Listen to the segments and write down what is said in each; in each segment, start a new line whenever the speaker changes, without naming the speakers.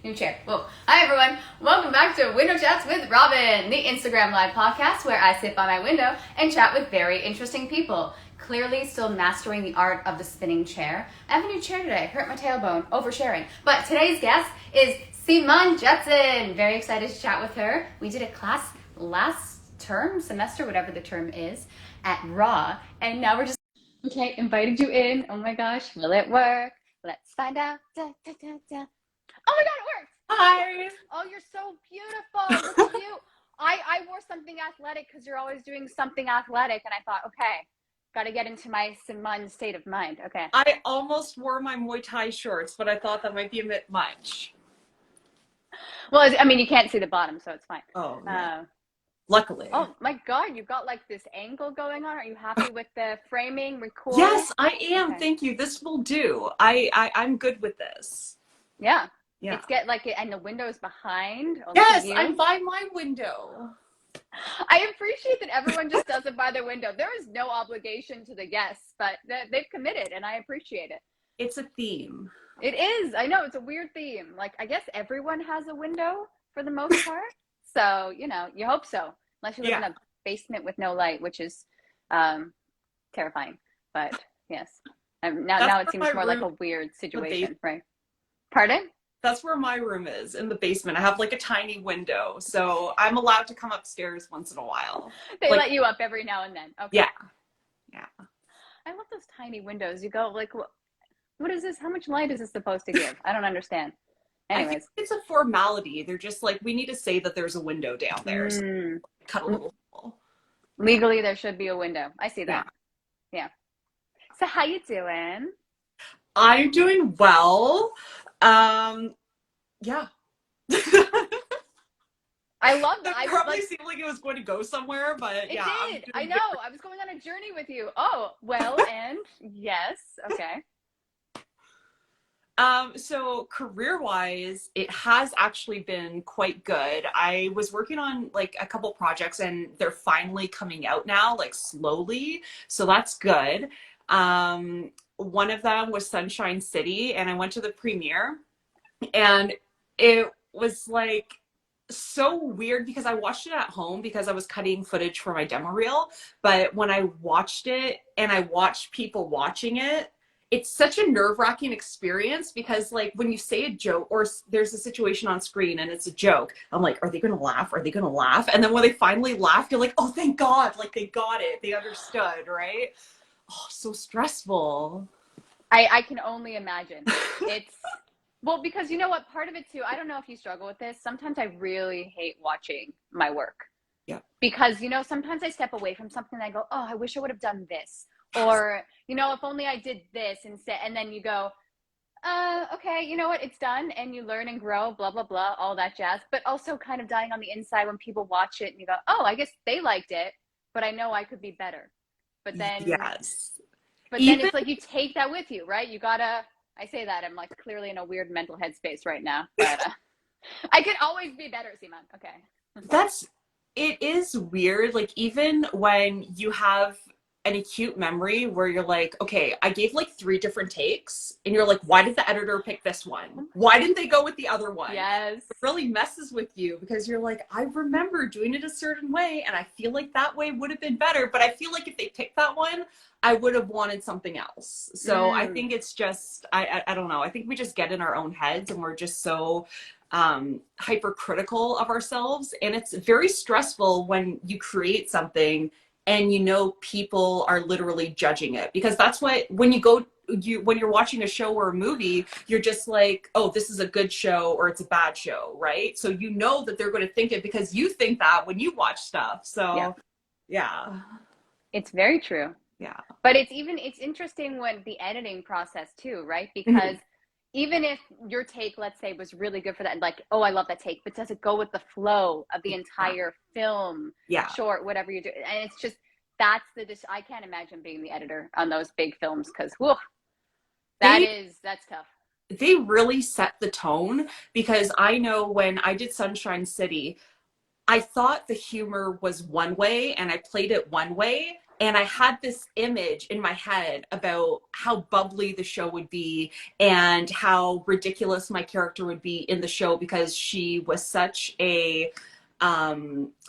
New chair. Whoa. Hi everyone. Welcome back to Window Chats with Robyn, the Instagram live podcast where I sit by my window and chat with very interesting people. Clearly still mastering the art of the spinning chair. I have a new chair today. Hurt my tailbone. Oversharing. But today's guest is Simone Jetsun. Very excited to chat with her. We did a class last term, semester, whatever the term is, at Raw. And now we're just... Okay, invited you in. Oh my gosh. Will it work? Let's find out. Da, da, da, da. Oh my god, it worked!
Hi!
Oh, you're so beautiful. Look at you. I wore something athletic because you're always doing something athletic, and I thought, okay, got to get into my Simone state of mind. Okay.
I almost wore my Muay Thai shorts, but I thought that might be a bit much.
Well, I mean, you can't see the bottom, so it's fine.
Oh, yeah. Luckily.
Oh my god, you've got like this angle going on. Are you happy with the framing, record?
Yes, I am.
Okay.
Thank you. This will do. I'm good with this.
Yeah.
Yeah.
It's and the window's behind.
Yes, I'm by my window.
I appreciate that everyone just does it by their window. There is no obligation to the guests, but they've committed, and I appreciate it.
It's a theme.
It is. I know, it's a weird theme. Like, I guess everyone has a window for the most part. So, you know, you hope so. Unless you live in a basement with no light, which is terrifying. But, yes. Now it seems more like a weird situation, right? Pardon?
That's where my room is, in the basement. I have like a tiny window, so I'm allowed to come upstairs once in a while.
They let you up every now and then. Okay.
Yeah. Yeah.
I love those tiny windows. You go like, what is this? How much light is this supposed to give? I don't understand. Anyways.
I think it's a formality. They're just like, we need to say that there's a window down there. So cut a little hole.
Legally, there should be a window. I see that. Yeah. So how you doing?
I'm doing well. Yeah.
I love that.
It probably seemed like it was going to go somewhere, but
it did. I know. I was going on a journey with you. Oh, well, and yes. Okay.
So career-wise, it has actually been quite good. I was working on like a couple projects and they're finally coming out now, like slowly. So that's good. One of them was Sunshine City, and I went to the premiere, and it was like so weird because I watched it at home because I was cutting footage for my demo reel. But when I watched it and I watched people watching it, it's such a nerve-wracking experience because like when you say a joke or there's a situation on screen and it's a joke, I'm like, are they going to laugh? Are they going to laugh? And then when they finally laugh, you're like, oh, thank God. Like they got it. They understood, right? Oh, so stressful.
I can only imagine. It's, well, because you know what, part of it too, I don't know if you struggle with this. Sometimes I really hate watching my work.
Yeah.
Because, you know, sometimes I step away from something and I go, oh, I wish I would have done this. Or, you know, if only I did this instead. And then you go, okay, you know what, it's done. And you learn and grow, blah, blah, blah, all that jazz. But also kind of dying on the inside when people watch it and you go, oh, I guess they liked it, but I know I could be better. But then, but then it's like you take that with you, right? You gotta, I say that, I'm like clearly in a weird mental headspace right now. But I could always be better, Simone. Okay.
It is weird. Like even when you have an acute memory where you're like, okay, I gave like 3 different takes and you're like, why did the editor pick this one? Why didn't they go with the other one?
Yes.
It really messes with you because you're like, I remember doing it a certain way and I feel like that way would have been better, but I feel like if they picked that one, I would have wanted something else. So I think it's just, I don't know. I think we just get in our own heads and we're just so hypercritical of ourselves. And it's very stressful when you create something and you know people are literally judging it, because that's what, when you're watching a show or a movie, you're just like, oh, this is a good show or it's a bad show, right? So you know that they're going to think it because you think that when you watch stuff. So yeah.
It's very true.
Yeah.
But it's interesting when the editing process too, right? Because even if your take, let's say, was really good for that, like, oh, I love that take, but does it go with the flow of the entire film, short, whatever you do? And it's just, that's I can't imagine being the editor on those big films because, whew, that's tough.
They really set the tone because I know when I did Sunshine City, I thought the humor was one way and I played it one way. And I had this image in my head about how bubbly the show would be and how ridiculous my character would be in the show, because she was such a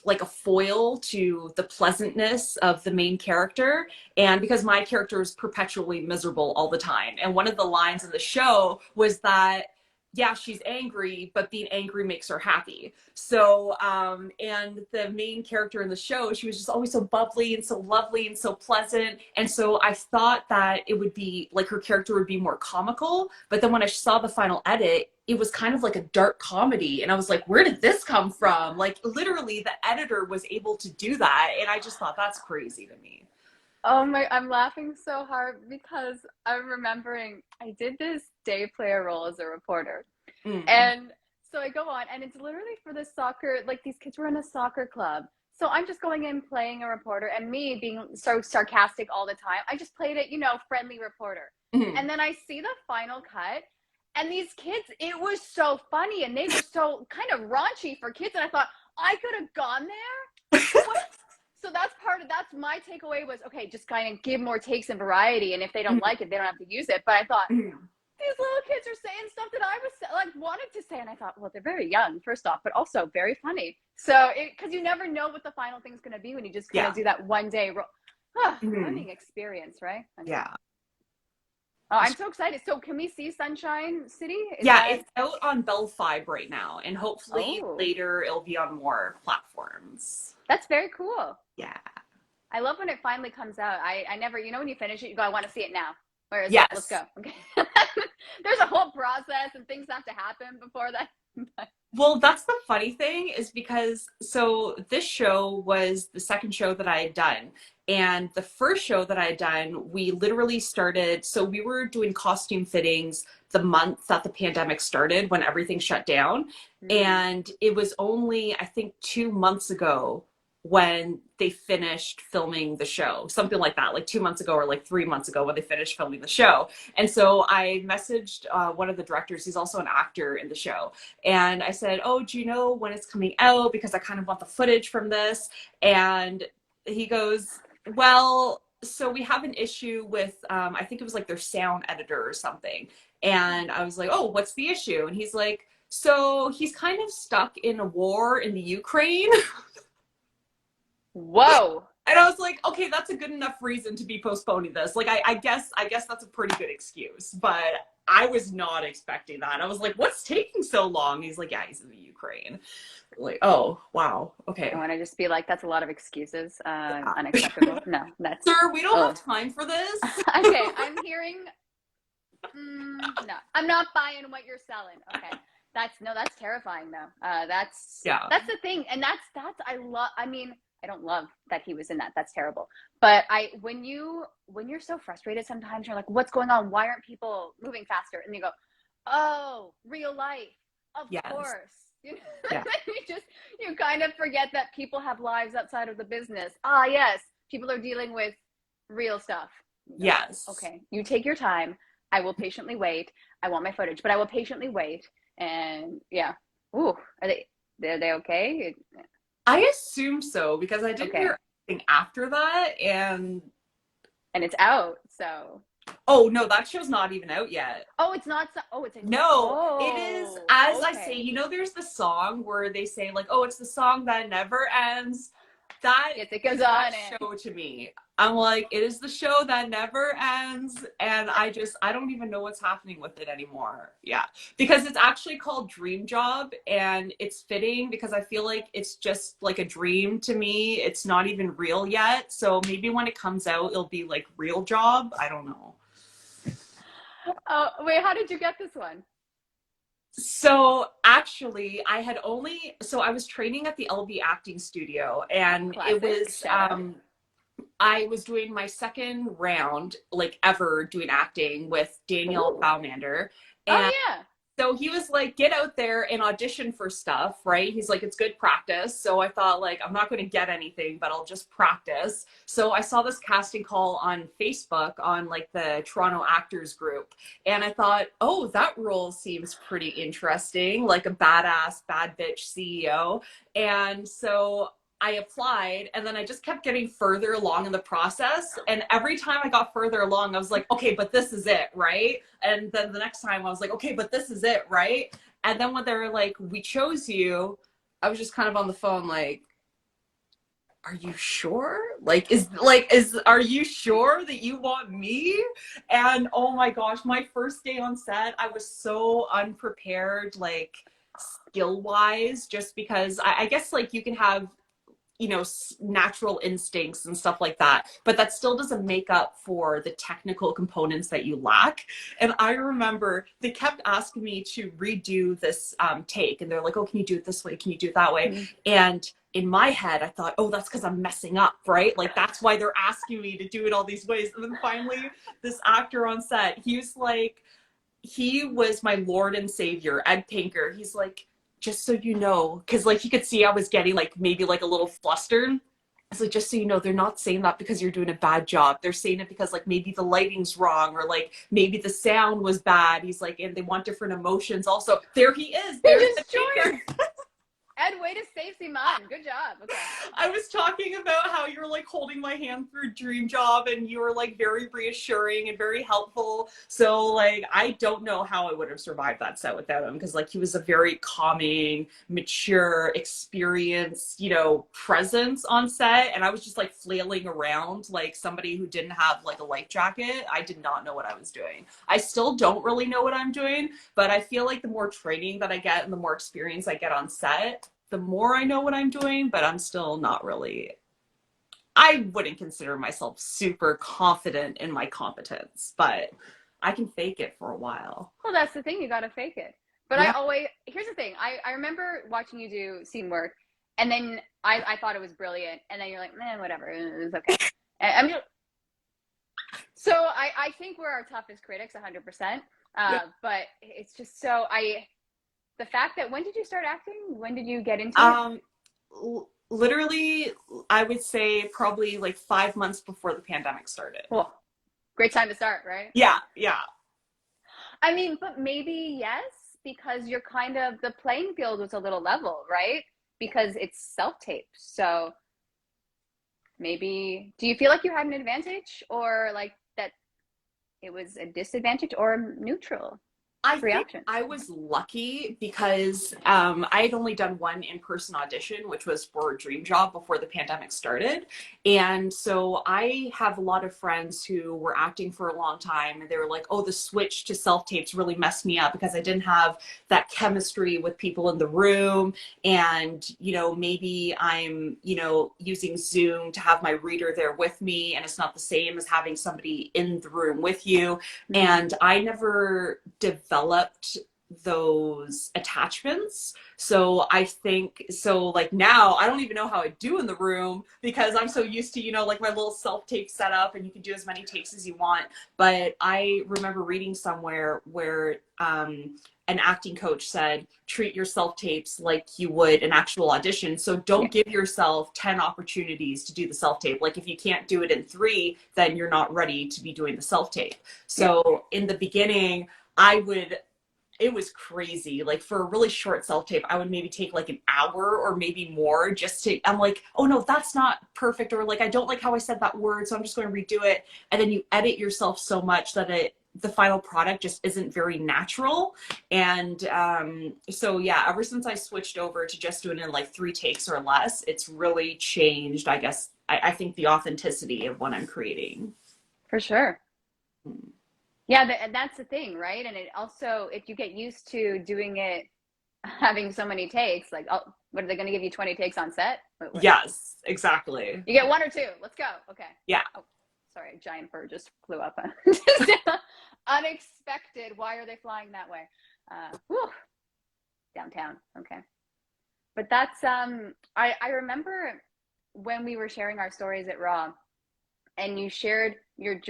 like a foil to the pleasantness of the main character, and because my character is perpetually miserable all the time. And one of the lines in the show was that, yeah, she's angry, but being angry makes her happy. So, and the main character in the show, she was just always so bubbly and so lovely and so pleasant. And so I thought that it would be like her character would be more comical. But then when I saw the final edit, it was kind of like a dark comedy. And I was like, where did this come from? Like, literally, the editor was able to do that. And I just thought that's crazy to me.
Oh my, I'm laughing so hard because I'm remembering I did this day player role as a reporter.
Mm.
And so I go on, and it's literally for the soccer, like these kids were in a soccer club. So I'm just going in playing a reporter, and me being so sarcastic all the time, I just played it, you know, friendly reporter.
Mm.
And then I see the final cut, and these kids, it was so funny, and they were so kind of raunchy for kids. And I thought, I could have gone there. So that's my takeaway was, okay, just kind of give more takes and variety. And if they don't like it, they don't have to use it. But I thought, these little kids are saying stuff that I was like wanted to say. And I thought, well, they're very young, first off, but also very funny. So because you never know what the final thing's going to be when you just kind of do that one day learning experience, right?
Yeah.
Oh, I'm so excited. So can we see Sunshine City?
It's out on Bell 5 right now, and hopefully later it'll be on more platforms.
That's very cool.
Yeah.
I love when it finally comes out. I never, you know, when you finish it, you go, I want to see it now. Where is
Yes.
it? Let's go. Okay. There's a whole process and things have to happen before that.
Well, that's the funny thing, is because, so this show was the second show that I had done. And the first show that I had done, we literally started, so we were doing costume fittings the month that the pandemic started, when everything shut down. And it was only, I think, 2 months ago when they finished filming the show, something like that, like 2 months ago or like 3 months ago when they finished filming the show. And so I messaged one of the directors, he's also an actor in the show. And I said, oh, do you know when it's coming out? Because I kind of want the footage from this. And he goes, well, so we have an issue with, I think it was like their sound editor or something. And I was like, oh, what's the issue? And he's like, so he's kind of stuck in a war in the Ukraine.
Whoa.
And I was like, okay, that's a good enough reason to be postponing this. Like, I guess that's a pretty good excuse, but I was not expecting that. I was like, what's taking so long? He's like, yeah, he's in the Ukraine. Like, oh, wow. Okay.
I want to just be like, that's a lot of excuses. Unacceptable. No, that's.
Sir, we don't have time for this.
Okay, I'm hearing. No, I'm not buying what you're selling. Okay. That's terrifying though. That's the thing. And that's, I don't love that he was in that. That's terrible. But when you're so frustrated, sometimes you're like, what's going on? Why aren't people moving faster? And you go, oh, real life. Of course. You know? You kind of forget that people have lives outside of the business. Ah, yes. People are dealing with real stuff.
Yes.
Okay. You take your time. I will patiently wait. I want my footage, but I will patiently wait. And yeah. Ooh, are they okay?
I assume so, because I didn't hear anything after that, and
it's out. So.
Oh no, that show's not even out yet.
Oh, it's not.
It is. As I say, you know, there's the song where they say like, "Oh, it's the song that never ends." That
it goes on.
Show to me. I'm like, it is the show that never ends, and I don't even know what's happening with it anymore. Yeah, because it's actually called Dream Job, and it's fitting because I feel like it's just like a dream to me. It's not even real yet, so maybe when it comes out, it'll be like Real Job. I don't know.
Oh, wait, how did you get this one?
So actually, I was training at the LB acting studio, and
Classic.
It was, I was doing my second round, like ever doing acting with Daniel Baumander. And so he was like, get out there and audition for stuff, right? He's like, it's good practice. So I thought like, I'm not going to get anything, but I'll just practice. So I saw this casting call on Facebook on like the Toronto actors group. And I thought, oh, that role seems pretty interesting. Like a badass, bad bitch CEO. And so I applied, and then I just kept getting further along in the process. And every time I got further along, I was like, okay, but this is it, right? And then the next time I was like, okay, but this is it, right? And then when they were like, we chose you, I was just kind of on the phone like, are you sure? Are you sure that you want me? And oh my gosh, my first day on set, I was so unprepared, like skill wise, just because I guess like you can have, you know, natural instincts and stuff like that, but that still doesn't make up for the technical components that you lack. And I remember they kept asking me to redo this take, and they're like, oh, can you do it this way, can you do it that way? Mm-hmm. And in my head I thought, oh, that's because I'm messing up, right? Like that's why they're asking me to do it all these ways. And then finally this actor on set, he was my Lord and Savior, Ed Pinker. He's like, just so you know, because like you could see I was getting like maybe like a little flustered. It's like, just so you know, they're not saying that because you're doing a bad job. They're saying it because like maybe the lighting's wrong, or like maybe the sound was bad. He's like, and they want different emotions also. There he is. There's the Pinker.
Ed, way to save Simone. Good job. Okay.
I was talking about how you're like holding my hand through Dream Job, and you were like very reassuring and very helpful. So like, I don't know how I would have survived that set without him, because like he was a very calming, mature, experienced, you know, presence on set. And I was just like flailing around like somebody who didn't have like a life jacket. I did not know what I was doing. I still don't really know what I'm doing, but I feel like the more training that I get and the more experience I get on set, the more I know what I'm doing. But I'm still not really, I wouldn't consider myself super confident in my competence, but I can fake it for a while.
Well, that's the thing, you gotta fake it. But yeah. Here's the thing, I remember watching you do scene work, and then I thought it was brilliant, and then you're like, man, whatever, it was okay. I mean, so I think we're our toughest critics, 100%. Yeah. But it's just so, the fact that, when did you start acting? When did you get into it?
Literally, I would say probably like 5 months before the pandemic started.
Well, great time to start, right?
Yeah, yeah.
I mean, but maybe yes, because you're kind of, the playing field was a little level, right? Because it's self-tape. So maybe, do you feel like you had an advantage, or like that it was a disadvantage, or neutral?
I think I was lucky because I had only done one in-person audition, which was for Dream Job before the pandemic started. And so I have a lot of friends who were acting for a long time, and they were like, oh, the switch to self-tapes really messed me up because I didn't have that chemistry with people in the room. And, you know, maybe I'm, you know, using Zoom to have my reader there with me, and it's not the same as having somebody in the room with you. Mm-hmm. And I never developed those attachments. So I think, so like now I don't even know how I do in the room, because I'm so used to, you know, like my little self-tape setup, and you can do as many takes as you want. But I remember reading somewhere where an acting coach said, treat your self-tapes like you would an actual audition. So don't give yourself 10 opportunities to do the self-tape. Like if you can't do it in 3, then you're not ready to be doing the self-tape. So in the beginning, it was crazy. Like for a really short self-tape, I would maybe take like an hour or maybe more just to, I'm like, oh no, that's not perfect. Or like, I don't like how I said that word, so I'm just going to redo it. And then you edit yourself so much that the final product just isn't very natural. And so yeah, ever since I switched over to just doing it in like 3 takes or less, it's really changed, I guess, I think the authenticity of what I'm creating.
For sure. Yeah, and that's the thing, right? And it also, if you get used to doing it, having so many takes, like, oh, what are they going to give you 20 takes on set? What?
Yes, exactly.
You get 1 or 2. Let's go. Okay.
Yeah.
Oh, sorry, a giant bird just flew up. Unexpected. Why are they flying that way? Downtown. Okay. But that's, I remember when we were sharing our stories at Raw, and you shared your,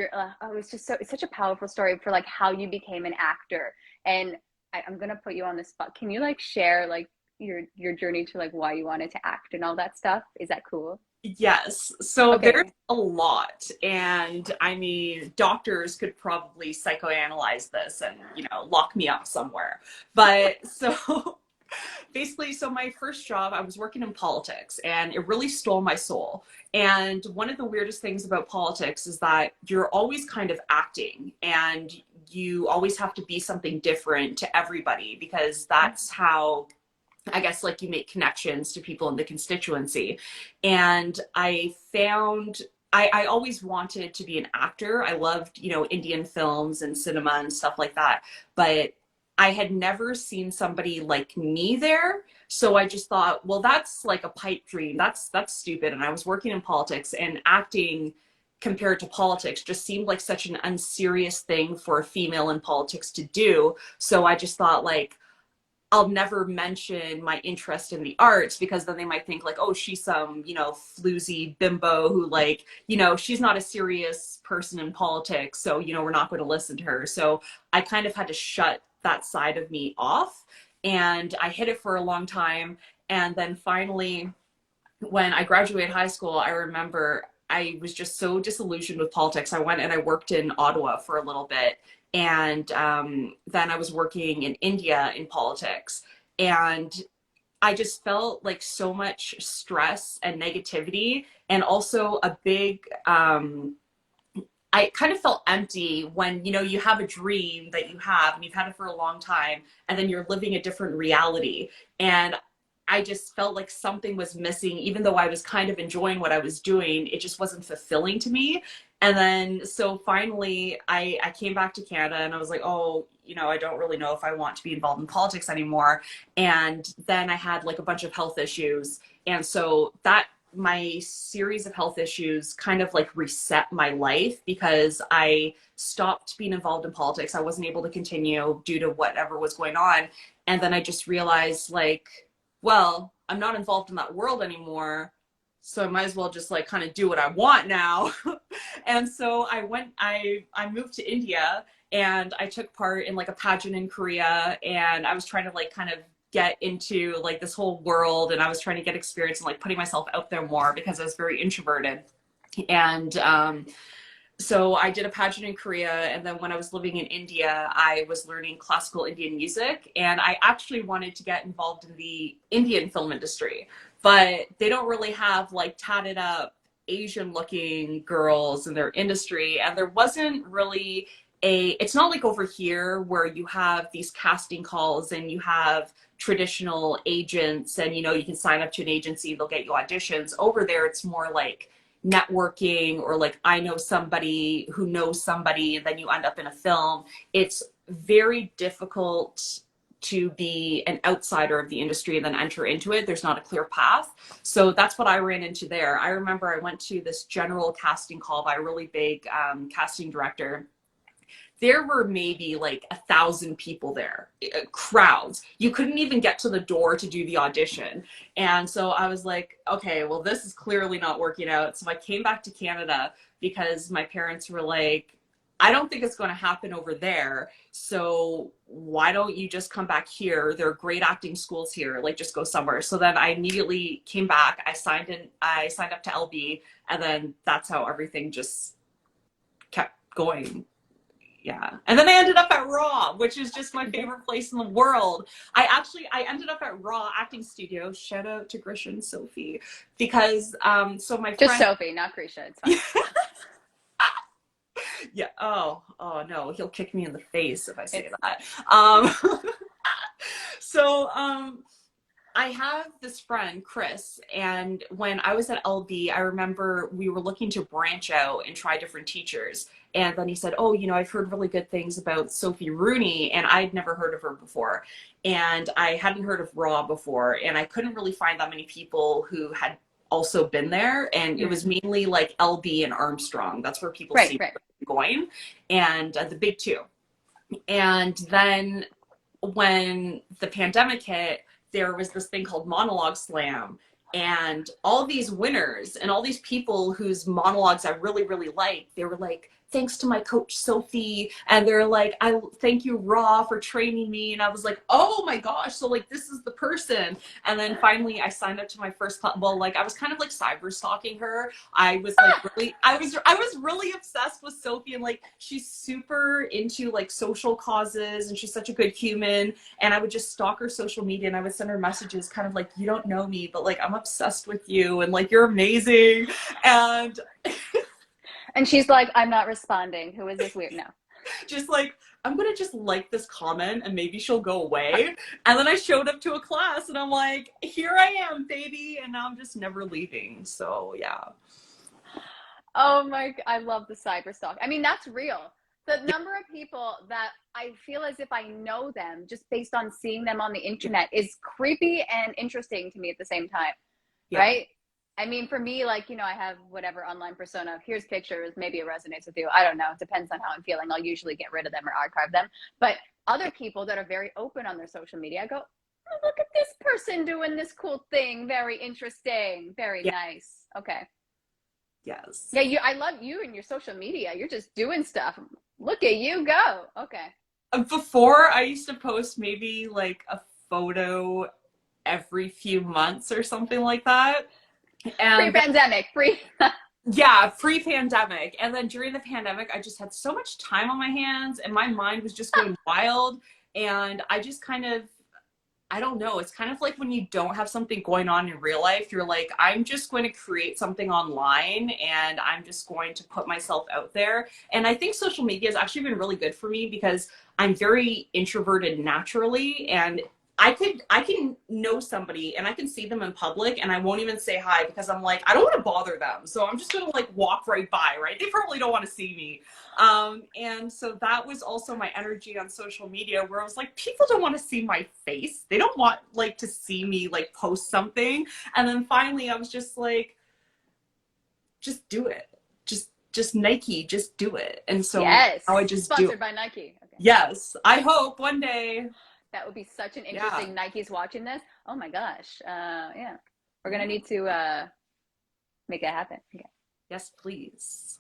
it's such a powerful story for like how you became an actor. And I'm going to put you on the spot. Can you like share like your journey to like why you wanted to act and all that stuff? Is that cool?
Yes. So there's a lot. And I mean, doctors could probably psychoanalyze this and, you know, lock me up somewhere. But so Basically, so my first job, I was working in politics and it really stole my soul. And one of the weirdest things about politics is that you're always kind of acting and you always have to be something different to everybody because that's how, I guess, like you make connections to people in the constituency. And I found I always wanted to be an actor. I loved, Indian films and cinema and stuff like that. But I had never seen somebody like me there. So I just thought, well, that's like a pipe dream. That's stupid. And I was working in politics, and acting compared to politics just seemed like such an unserious thing for a female in politics to do. So I just thought, like, I'll never mention my interest in the arts because then they might think like, oh, she's some, floozy bimbo who, like, she's not a serious person in politics. So, we're not going to listen to her. So I kind of had to shut that side of me off, and I hid it for a long time. And then finally, when I graduated high school, I remember I was just so disillusioned with politics. I went and I worked in Ottawa for a little bit. And then I was working in India in politics. And I just felt like so much stress and negativity, and also a big, I kind of felt empty when, you have a dream that you have and you've had it for a long time, and then you're living a different reality. And I just felt like something was missing, even though I was kind of enjoying what I was doing, it just wasn't fulfilling to me. And then, so finally I came back to Canada and I was like, oh, I don't really know if I want to be involved in politics anymore. And then I had like a bunch of health issues. And so my series of health issues kind of like reset my life because I stopped being involved in politics. I wasn't able to continue due to whatever was going on. And then I just realized, like, well, I'm not involved in that world anymore, so I might as well just like kind of do what I want now. And so I moved to India, and I took part in like a pageant in Korea, and I was trying to like kind of get into like this whole world, and I was trying to get experience and like putting myself out there more because I was very introverted. And so I did a pageant in Korea, and then when I was living in India, I was learning classical Indian music, and I actually wanted to get involved in the Indian film industry, but they don't really have like tatted up Asian looking girls in their industry, and there wasn't really it's not like over here where you have these casting calls and you have traditional agents and, you can sign up to an agency, they'll get you auditions. Over there, it's more like networking, or like I know somebody who knows somebody, and then you end up in a film. It's very difficult to be an outsider of the industry and then enter into it. There's not a clear path. So that's what I ran into there. I remember I went to this general casting call by a really big casting director. There were maybe like 1,000 people there, crowds. You couldn't even get to the door to do the audition. And so I was like, okay, well, this is clearly not working out. So I came back to Canada because my parents were like, I don't think it's going to happen over there. So why don't you just come back here? There are great acting schools here. Like, just go somewhere. So then I immediately came back. I signed up to LB, and then that's how everything just kept going. Yeah. And then I ended up at Raw, which is just my favorite place in the world. I ended up at Raw Acting Studio. Shout out to Grisha and Sophie, because so my friend,
just Sophie, not Grisha. It's fine.
Yeah. Oh no, he'll kick me in the face if I say that. So I have this friend, Chris, and when I was at LB, I remember we were looking to branch out and try different teachers. And then he said, oh, I've heard really good things about Sophie Rooney, and I'd never heard of her before. And I hadn't heard of Raw before, and I couldn't really find that many people who had also been there. And it was mainly like LB and Armstrong. That's where people see going, and the big two. And then when the pandemic hit, there was this thing called Monologue Slam, and all these winners and all these people whose monologues I really, really liked, they were like, thanks to my coach Sophie, and they're like, I thank you Raw for training me. And I was like, oh my gosh, so like this is the person. And then finally I signed up to my first class. Well, like I was kind of like cyber stalking her. I was like really, I was really obsessed with Sophie, and like she's super into like social causes and she's such a good human. And I would just stalk her social media and I would send her messages kind of like, you don't know me, but like I'm obsessed with you and like you're amazing.
And she's like, I'm not responding. Who is this weird? No.
Just like, I'm gonna just like this comment and maybe she'll go away. And then I showed up to a class and I'm like, here I am, baby. And now I'm just never leaving. So yeah.
Oh my, I love the cyber stalk. I mean, that's real. The number of people that I feel as if I know them just based on seeing them on the internet is creepy and interesting to me at the same time. Yeah. Right? I mean, for me, like, you know, I have whatever online persona. Here's pictures. Maybe it resonates with you. I don't know. It depends on how I'm feeling. I'll usually get rid of them or archive them. But other people that are very open on their social media, I go, oh, look at this person doing this cool thing. Very interesting. Very nice. Okay.
Yes.
Yeah, I love you and your social media. You're just doing stuff. Look at you go. Okay.
Before, I used to post maybe like a photo every few months or something like that. And
pre-pandemic,
yeah, pre-pandemic. And then during the pandemic, I just had so much time on my hands and my mind was just going wild. And I just kind of, I don't know, it's kind of like when you don't have something going on in real life, you're like, I'm just going to create something online and I'm just going to put myself out there. And I think social media has actually been really good for me because I'm very introverted naturally, and I can know somebody and I can see them in public and I won't even say hi because I'm like, I don't want to bother them. So I'm just going to like walk right by, right? They probably don't want to see me. And so that was also my energy on social media, where I was like, people don't want to see my face. They don't want like to see me like post something. And then finally I was just like, just do it. Just Nike, just do it. And so now I just do it.
Sponsored by Nike. Okay.
Yes. I hope one day.
That would be such an interesting. Nike's watching this. Oh my gosh. Yeah. We're going to need to make it happen. Okay.
Yes, please.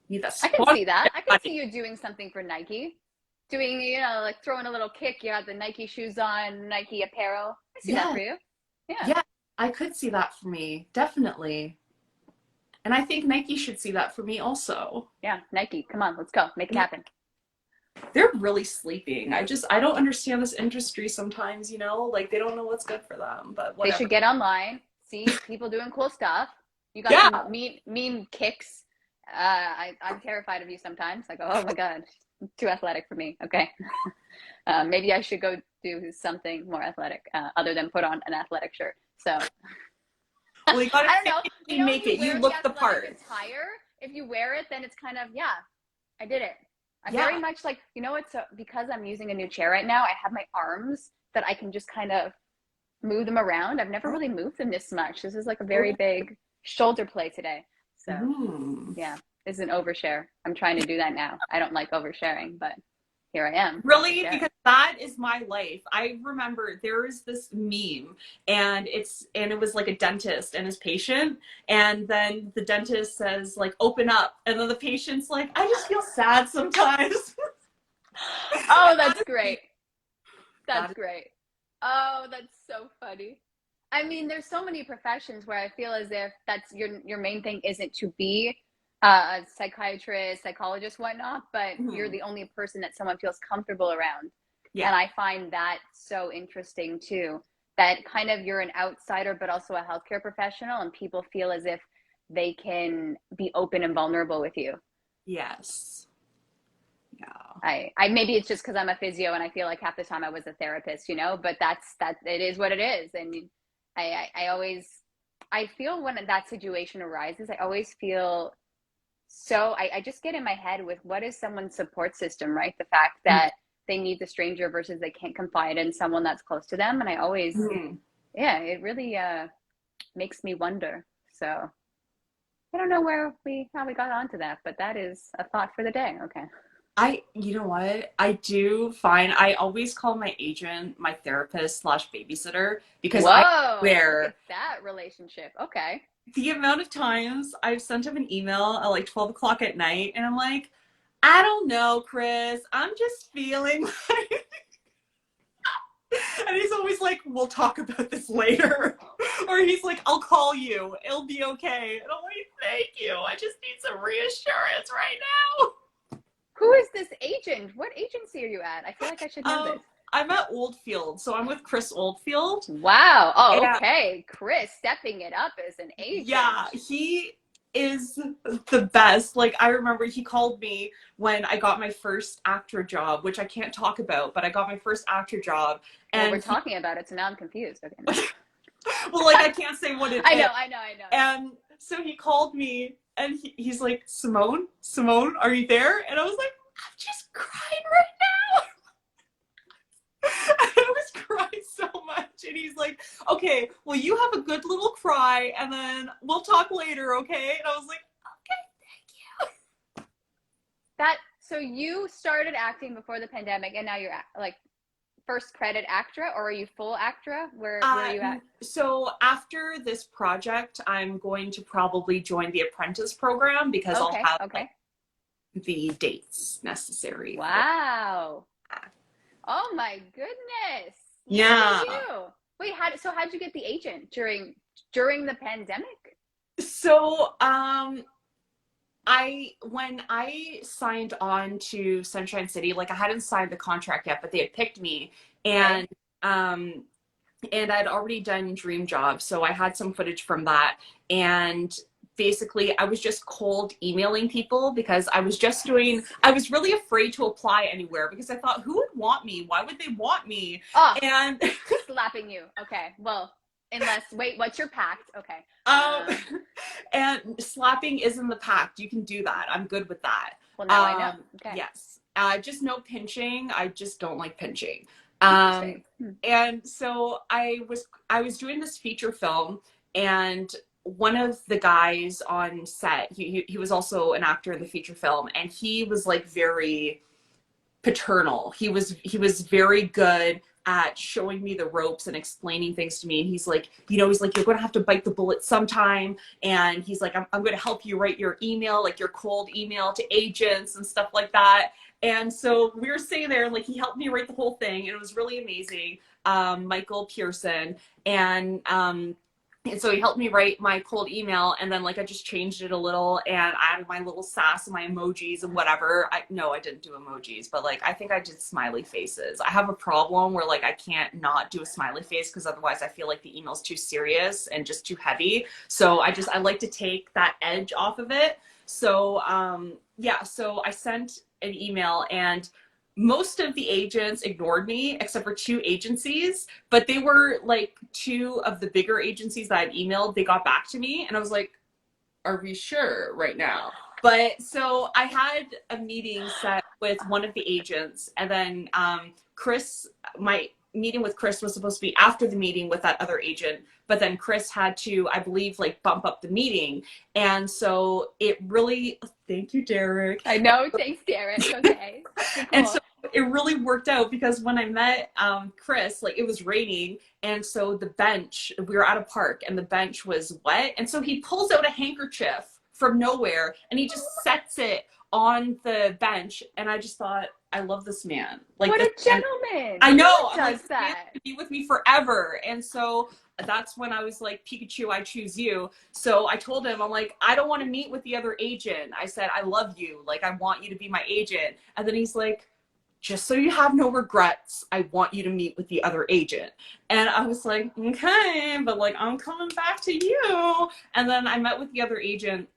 Need that.
I can see that. I can see you doing something for Nike. Doing, you know, like throwing a little kick. You have the Nike shoes on, Nike apparel. I see that for you. Yeah.
Yeah, I could see that for me. Definitely. And I think Nike should see that for me also.
Yeah, Nike. Come on, let's go. Make it happen.
They're really sleeping. I don't understand this industry sometimes, you know, like they don't know what's good for them, but whatever.
They should get online, see people doing cool stuff. You got some mean kicks. I'm terrified of you sometimes. I go, oh my God, too athletic for me. Okay. Maybe I should go do something more athletic other than put on an athletic shirt. So
well, you gotta
I don't know.
make it. You look the part.
Attire, if you wear it, then it's kind of, I did it. I'm very much like, you know what, so because I'm using a new chair right now, I have my arms that I can just kind of move them around. I've never really moved them this much. This is like a very big shoulder play today. So yeah, this is an overshare. I'm trying to do that now. I don't like oversharing, but here I am.
Really? Because that is my life. I remember there is this meme and it was like a dentist and his patient, and then the dentist says like, open up. And then the patient's like, I just feel sad sometimes.
Oh, that's great. That's great. Oh, that's so funny. I mean, there's so many professions where I feel as if that's your main thing isn't to be a psychiatrist, psychologist, whatnot, but you're the only person that someone feels comfortable around. Yeah. And I find that so interesting too, that kind of you're an outsider, but also a healthcare professional, and people feel as if they can be open and vulnerable with you. Yes. Yeah. I maybe it's just because I'm a physio and I feel like half the time I was a therapist, you know, but that it is what it is. And I feel when that situation arises, I always feel so I just get in my head with what is someone's support system, right? The fact that they need the stranger versus they can't confide in someone that's close to them. And I always, it really makes me wonder. So I don't know how we got onto that, but that is a thought for the day. Okay.
You know what? I do find I always call my agent my therapist / babysitter because
look at that relationship. Okay.
the amount of times I've sent him an email at like 12 o'clock at night, and I'm like, I don't know, Chris. I'm just feeling like, and he's always like, we'll talk about this later. Or he's like, I'll call you. It'll be okay. And I'm like, thank you. I just need some reassurance right now.
Who is this agent? What agency are you at? I feel like I should know this.
I'm at Oldfield, so I'm with Chris Oldfield.
Wow. Oh, okay. Chris stepping it up as an agent.
Yeah, he is the best. Like, I remember he called me when I got my first actor job, which I can't talk about, but I got my first actor job. And
we're talking about it, so now I'm confused. Okay. No.
Well, like, I can't say what it is.
I know.
And so he called me, and he's like, Simone, are you there? And I was like, I'm just crying right now. I was crying so much. And he's like, okay, well, you have a good little cry, and then we'll talk later, okay? And I was like, okay, thank you.
So you started acting before the pandemic, and now you're like first credit actra, or are you full actra? Where are you at?
So after this project, I'm going to probably join the apprentice program because I'll have like, the dates necessary.
Wow. Oh my goodness.
Yeah.
Wait, how'd you get the agent during the pandemic?
So when I signed on to Sunshine City, like I hadn't signed the contract yet, but they had picked me, and I'd already done Dream Job, so I had some footage from that, and basically I was just cold emailing people because I was really afraid to apply anywhere because I thought, who would want me? Why would they want me?
Oh,
and
slapping you. Okay, well, wait, what's your pact? Okay.
And slapping is in the pact. You can do that. I'm good with that.
Well, now I know. Okay.
Yes. Just no pinching. I just don't like pinching. And so I was doing this feature film, and one of the guys on set, he was also an actor in the feature film, and he was like very paternal. He was very good at showing me the ropes and explaining things to me. And he's like, you're going to have to bite the bullet sometime. And he's like, I'm going to help you write your email, like your cold email to agents and stuff like that. And so we were sitting there, like, he helped me write the whole thing, and it was really amazing. Michael Pearson. And so he helped me write my cold email, and then like I just changed it a little and added my little sass and my emojis and whatever. I didn't do emojis, but like I think I did smiley faces. I have a problem where like I can't not do a smiley face because otherwise I feel like the email's too serious and just too heavy. So I like to take that edge off of it. So so I sent an email, and most of the agents ignored me except for two agencies, but they were like two of the bigger agencies that I'd emailed. They got back to me, and I was like, are we sure right now? But so I had a meeting set with one of the agents, and then Chris, my meeting with Chris was supposed to be after the meeting with that other agent, but then Chris had to, I believe, like bump up the meeting. And so it really, thank you, Derek.
I know, thanks, Derek. Okay. Cool.
And so it really worked out because when I met Chris, like it was raining, and so the bench, we were at a park and the bench was wet, and so he pulls out a handkerchief from nowhere and he just sets it on the bench, and I just thought, I love this man. Like,
what a gentleman!
I know.
Who does that?
To be with me forever. And so that's when I was like, Pikachu, I choose you. So I told him, I'm like, I don't want to meet with the other agent. I said, I love you. Like, I want you to be my agent. And then he's like, just so you have no regrets, I want you to meet with the other agent. And I was like, okay, but like, I'm coming back to you. And then I met with the other agent,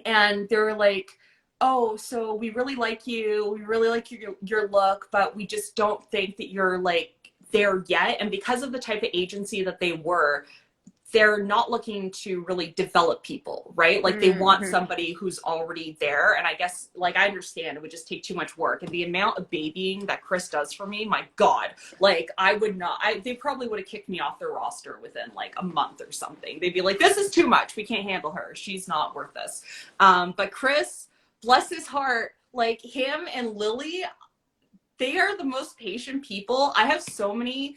and they were like, oh, so we really like you. We really like your look, but we just don't think that you're like there yet. And because of the type of agency that they were, they're not looking to really develop people, right? Like they want somebody who's already there. And I guess, like, I understand it would just take too much work. And the amount of babying that Chris does for me, my God, like they probably would have kicked me off their roster within like a month or something. They'd be like, this is too much. We can't handle her. She's not worth this. But Chris, bless his heart, like him and Lily, they are the most patient people. I have so many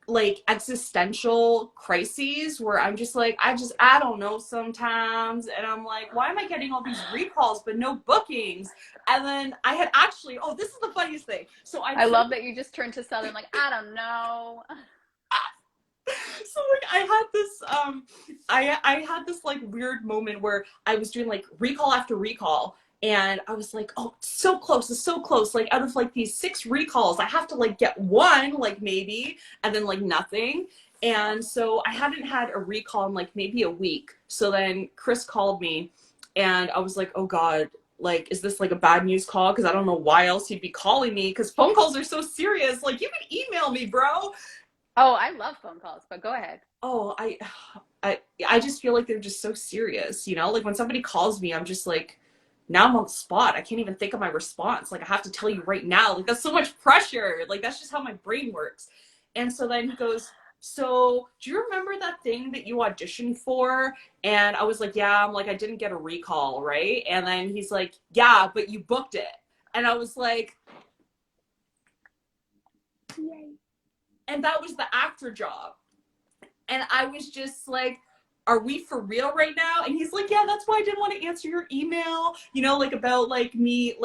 like existential crises where I'm just like, I don't know sometimes. And I'm like, why am I getting all these recalls but no bookings? And then I had actually, oh, this is the funniest thing. So
I love that you just turned to Southern, like, I don't know.
So like I had this I had this like weird moment where I was doing like recall after recall, and I was like, oh, so close, it's so close. Like out of like these 6 recalls, I have to like get one, like maybe, and then like nothing. And so I hadn't had a recall in like maybe a week. So then Chris called me, and I was like, oh God, like, is this like a bad news call? Because I don't know why else he'd be calling me, because phone calls are so serious. Like, you can email me, bro.
Oh, I love phone calls, but go ahead.
Oh, I just feel like they're just so serious, you know? Like when somebody calls me, I'm just like, now I'm on the spot. I can't even think of my response. Like I have to tell you right now. Like that's so much pressure. Like that's just how my brain works. And so then he goes, so do you remember that thing that you auditioned for? And I was like, yeah. I'm like, I didn't get a recall, right? And then he's like, yeah, but you booked it. And I was like,
Yay.
and that was the actor job. And I was just like, are we for real right now? And he's like, yeah, that's why I didn't want to answer your email, you know, like about like me,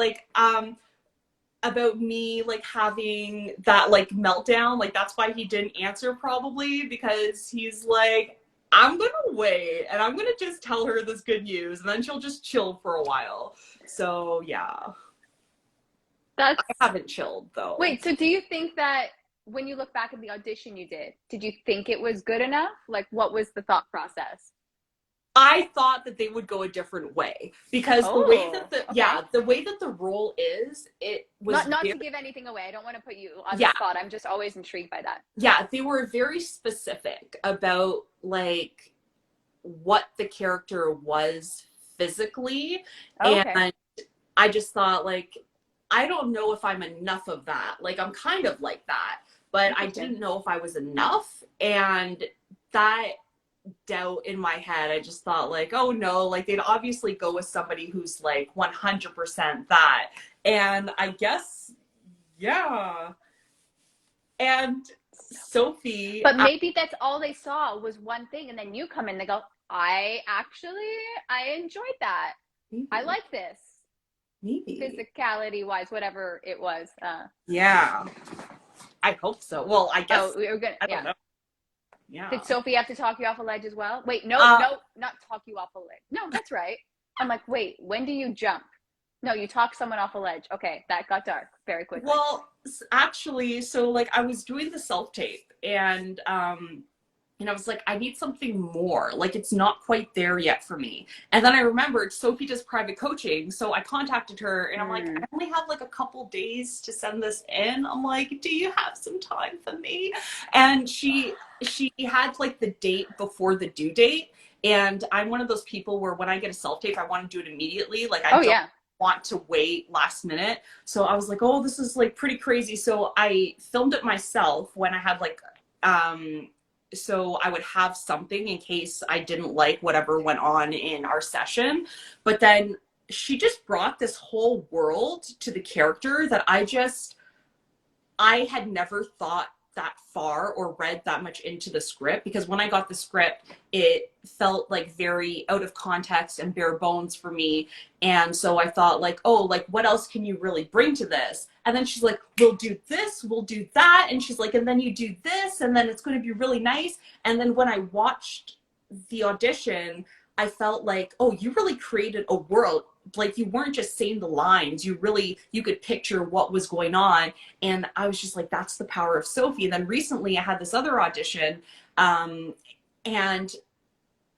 about me like having that like meltdown. Like that's why he didn't answer, probably because he's like, I'm gonna wait and I'm gonna just tell her this good news and then she'll just chill for a while. So yeah.
That's
I haven't chilled though.
Wait, so do you think that when you look back at the audition you did you think it was good enough? Like, what was the thought process?
I thought that they would go a different way because the way that the way that the role is, it was
not to give anything away. I don't want to put you on
Yeah.
the spot. I'm just always intrigued by that.
Yeah, they were very specific about like what the character was physically.
Okay.
And I just thought like, I don't know if I'm enough of that. Like I'm kind of like that, but I didn't know if I was enough. And that doubt in my head, I just thought like, oh no, like they'd obviously go with somebody who's like 100% that. And I guess, yeah. And Sophie,
But maybe that's all they saw was one thing, and then you come in, they go, I enjoyed that.
maybe,
I like this.
maybe.
Physicality wise, whatever it was.
Yeah. I hope so. Well, I guess,
we were gonna,
I don't know. Yeah.
Did Sophie have to talk you off a ledge as well? Wait, no, not talk you off a ledge. No, that's right. I'm like, wait, when do you jump? No, you talk someone off a ledge. Okay, that got dark very quickly.
Well, actually, so like I was doing the self-tape and I was like, I need something more. Like it's not quite there yet for me. And then I remembered Sophie does private coaching. So I contacted her and I'm like, I only have like a couple days to send this in. I'm like, do you have some time for me? And she had like the date before the due date. And I'm one of those people where when I get a self-tape, I want to do it immediately. Like I don't want to wait last minute. So I was like, oh, this is like pretty crazy. So I filmed it myself when I had like, so I would have something in case I didn't like whatever went on in our session. But then she just brought this whole world to the character that I had never thought that far or read that much into the script, because when I got the script, it felt like very out of context and bare bones for me. And so I thought like, oh, like what else can you really bring to this? And then she's like, we'll do this, we'll do that. And she's like, and then you do this, and then it's going to be really nice. And then when I watched the audition, I felt like, oh, you really created a world. Like you weren't just saying the lines, you could picture what was going on. And I was just like, that's the power of Sophie. And then recently I had this other audition, and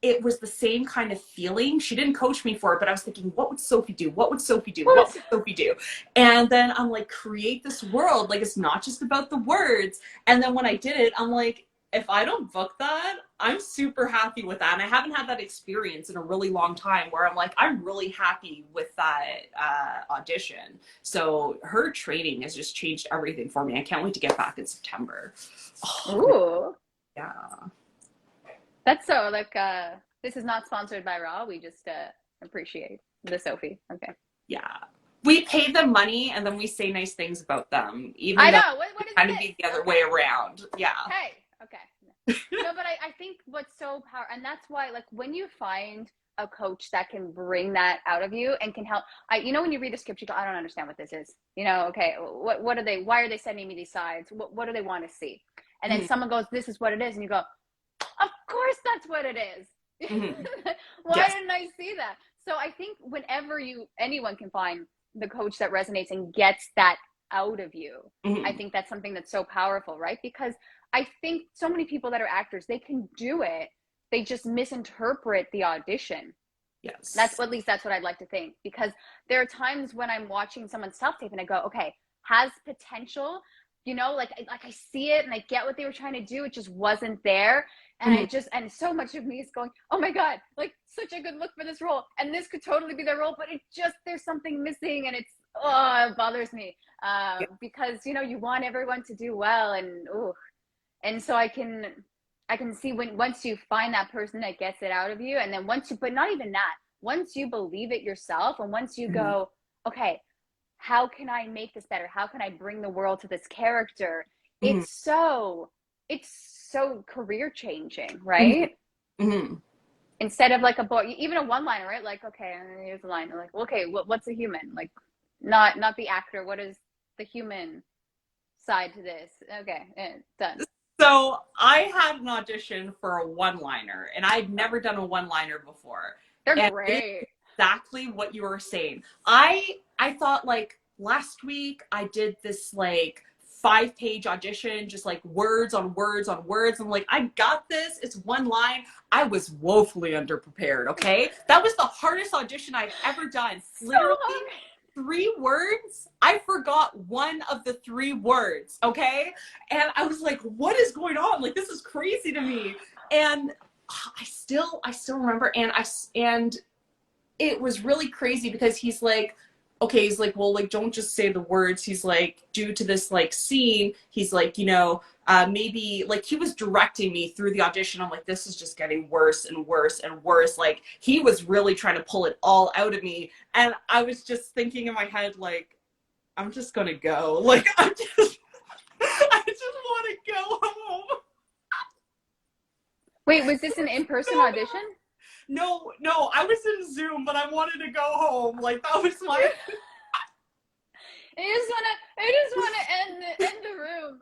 it was the same kind of feeling. She didn't coach me for it, but I was thinking, what would Sophie do? What would Sophie do? What would Sophie do? And then I'm like, create this world. Like, it's not just about the words. And then when I did it, I'm like, if I don't book that, I'm super happy with that. And I haven't had that experience in a really long time where I'm like, I'm really happy with that audition. So her training has just changed everything for me. I can't wait to get back in September.
Ooh.
Yeah.
That's so like, this is not sponsored by Raw. We just appreciate the Sophie. Okay.
Yeah. We pay them money and then we say nice things about them. Even
I
though
know. What is
kind
this?
of be the other way around. Yeah.
Hey. No, but I think what's so powerful, and that's why, like, when you find a coach that can bring that out of you and can help, when you read the script, you go, I don't understand what this is. Okay, what are they, why are they sending me these signs? What do they want to see? And then
Mhm.
someone goes, this is what it is. And you go, of course that's what it is.
Mhm.
Why
Yes.
didn't I see that? So I think whenever anyone can find the coach that resonates and gets that out of you, I
Mhm.
think that's something that's so powerful, right? Because I think so many people that are actors, they can do it. They just misinterpret the audition.
Yes.
At least that's what I'd like to think. Because there are times when I'm watching someone self-tape and I go, okay, has potential, like I see it and I get what they were trying to do. It just wasn't there. And
Mhm.
and so much of me is going, oh my God, like such a good look for this role. And this could totally be their role, but there's something missing and it bothers me.
Yeah.
Because, you want everyone to do well and so I can see when once you find that person that gets it out of you, and then but not even that, once you believe it yourself, and once you
Mhm.
go, okay, how can I make this better? How can I bring the world to this character?
Mhm.
It's so career changing,
Mhm.
right?
Mhm.
Instead of like a boy, even a one liner, right? Like, okay, here's a line. Like, okay, what's a human? Like, not the actor. What is the human side to this? Okay, done.
So I had an audition for a one-liner, and I'd never done a one-liner before.
They're
And it is
great.
exactly what you were saying. I thought like last week I did this like 5-page audition, just like words on words on words. I'm like, I got this. It's one line. I was woefully underprepared. Okay, that was the hardest audition I've ever done.
So
Literally
hard.
3 words. I forgot one of the 3 words. Okay, and I was like, what is going on? Like, this is crazy to me. And I still remember, and it was really crazy because he's like, okay, he's like, well, like, don't just say the words. He's like, due to this like scene, he's like, maybe like he was directing me through the audition. I'm like, this is just getting worse and worse and worse. Like he was really trying to pull it all out of me. And I was just thinking in my head, like, I'm just gonna go. Like I just want to go home.
Wait, was this an in-person
No,
audition?
no, I was in Zoom, but I wanted to go home. Like that was my
I just wanna end the room.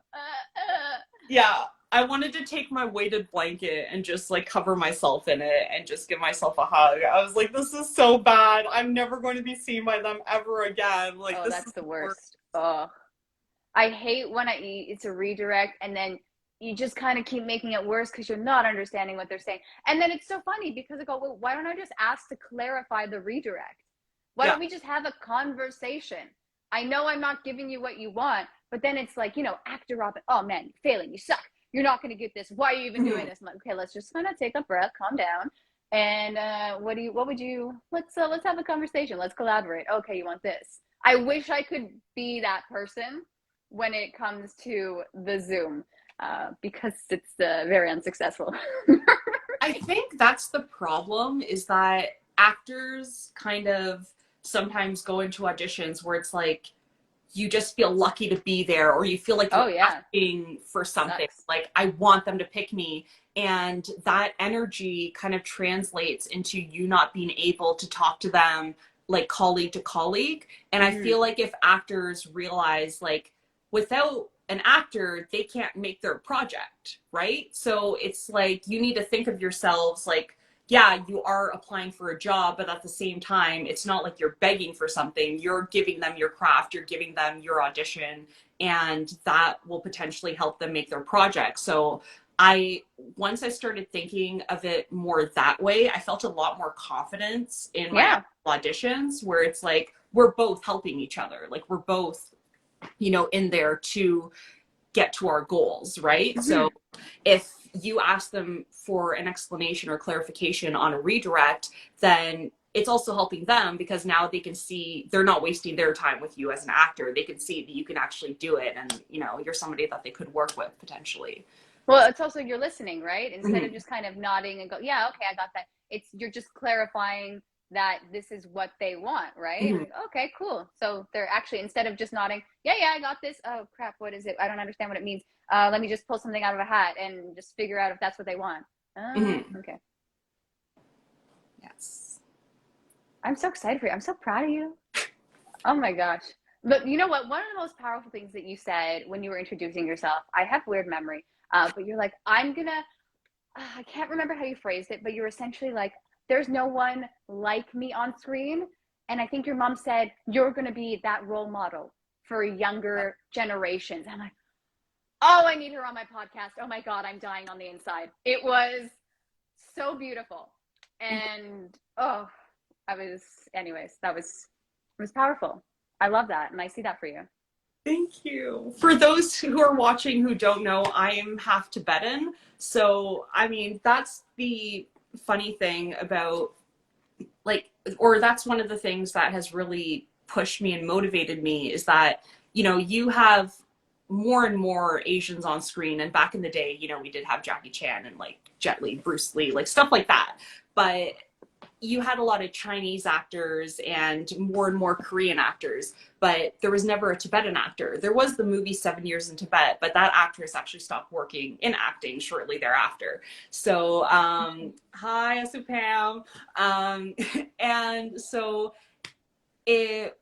yeah. I wanted to take my weighted blanket and just like cover myself in it and just give myself a hug. I was like, this is so bad. I'm never going to be seen by them ever again. Like
Oh,
this is
that's the
the worst.
worst. Oh, I hate when it's a redirect and then you just kind of keep making it worse because you're not understanding what they're saying. And then it's so funny because I go, well, why don't I just ask to clarify the redirect? Why
Yeah.
don't we just have a conversation? I know I'm not giving you what you want, but then it's like, actor Robyn, oh man, you're failing, you suck. You're not going to get this. Why are you even doing
Mhm.
this? I'm like, okay, let's just kind of take a breath, calm down. And let's have a conversation. Let's collaborate. Okay, you want this. I wish I could be that person when it comes to the Zoom because it's very unsuccessful.
I think that's the problem is that actors kind of sometimes go into auditions where it's like you just feel lucky to be there or you feel like
Oh
you're
yeah,
asking for something
sucks.
like I want them to pick me, and that energy kind of translates into you not being able to talk to them like colleague to colleague. And I
Mm-hmm.
feel like if actors realize like without an actor they can't make their project, right? So it's like you need to think of yourselves like, yeah, you are applying for a job, but at the same time, it's not like you're begging for something. You're giving them your craft, you're giving them your audition, and that will potentially help them make their project. So once I started thinking of it more that way, I felt a lot more confidence in my
Yeah.
auditions where it's like we're both helping each other. Like we're both, in there to get to our goals, right?
Mm-hmm.
So if you ask them for an explanation or clarification on a redirect, then it's also helping them because now they can see they're not wasting their time with you as an actor. They can see that you can actually do it and, you're somebody that they could work with potentially.
Well, it's also you're listening, right? Instead of
Mm-hmm.
just kind of nodding and go, yeah, okay, I got that. You're just clarifying that this is what they want, right?
Mhm.
Like, okay, cool. So they're actually, instead of just nodding, yeah, I got this. Oh crap, what is it? I don't understand what it means. Let me just pull something out of a hat and just figure out if that's what they want.
Mhm.
Okay.
Yes.
I'm so excited for you. I'm so proud of you. Oh my gosh. But you know what? One of the most powerful things that you said when you were introducing yourself, I have weird memory, but you're like, I can't remember how you phrased it, but you're essentially like, there's no one like me on screen. And I think your mom said, you're going to be that role model for younger generations. I'm like, oh, I need her on my podcast. Oh my God, I'm dying on the inside. It was so beautiful. And oh, anyways, it was powerful. I love that. And I see that for you.
Thank you. For those who are watching who don't know, I am half Tibetan. So, I mean, that's the funny thing about, like, or that's one of the things that has really pushed me and motivated me is that, you know, you have more and more Asians on screen. And back in the day, you know, we did have Jackie Chan and like Jet Li, Bruce Lee, like stuff like that. But you had a lot of Chinese actors and more Korean actors, but there was never a Tibetan actor. There was the movie 7 Years in Tibet, but that actress actually stopped working in acting shortly thereafter. So, hi, Asupam. And so it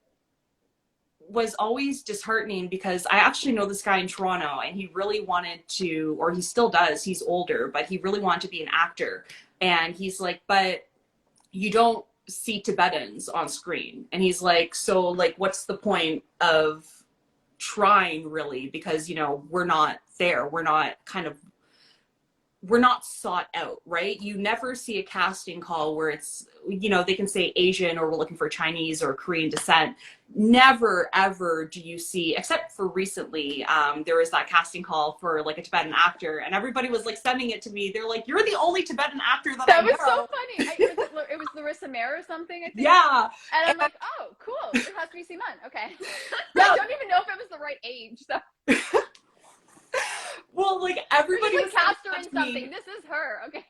was always disheartening because I actually know this guy in Toronto and he really wanted to, or he still does, he's older, but he really wanted to be an actor. And he's like, but you don't see Tibetans on screen. And he's like, so like, what's the point of trying really? Because, you know, we're not there. We're not sought out, right? You never see a casting call where it's, you know, they can say Asian or we're looking for Chinese or Korean descent. Never, ever do you see, except for recently, there was that casting call for like a Tibetan actor and everybody was like sending it to me. They're like, you're the only Tibetan actor that I
That was so
know.
funny. It was Larissa Mayer or something, I think.
Yeah.
And I'm like, oh, cool. It has to be Simone. Okay.
Yeah.
I don't even know if it was the right age. So
Well, like
we're
everybody
just
was
like cast her
sending
in
that to
something.
me,
This is her. Okay.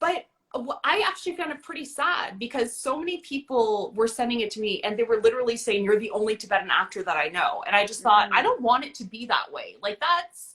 but I actually found it pretty sad because so many people were sending it to me and they were literally saying, you're the only Tibetan actor that I know. And I just thought, I don't want it to be that way. Like that's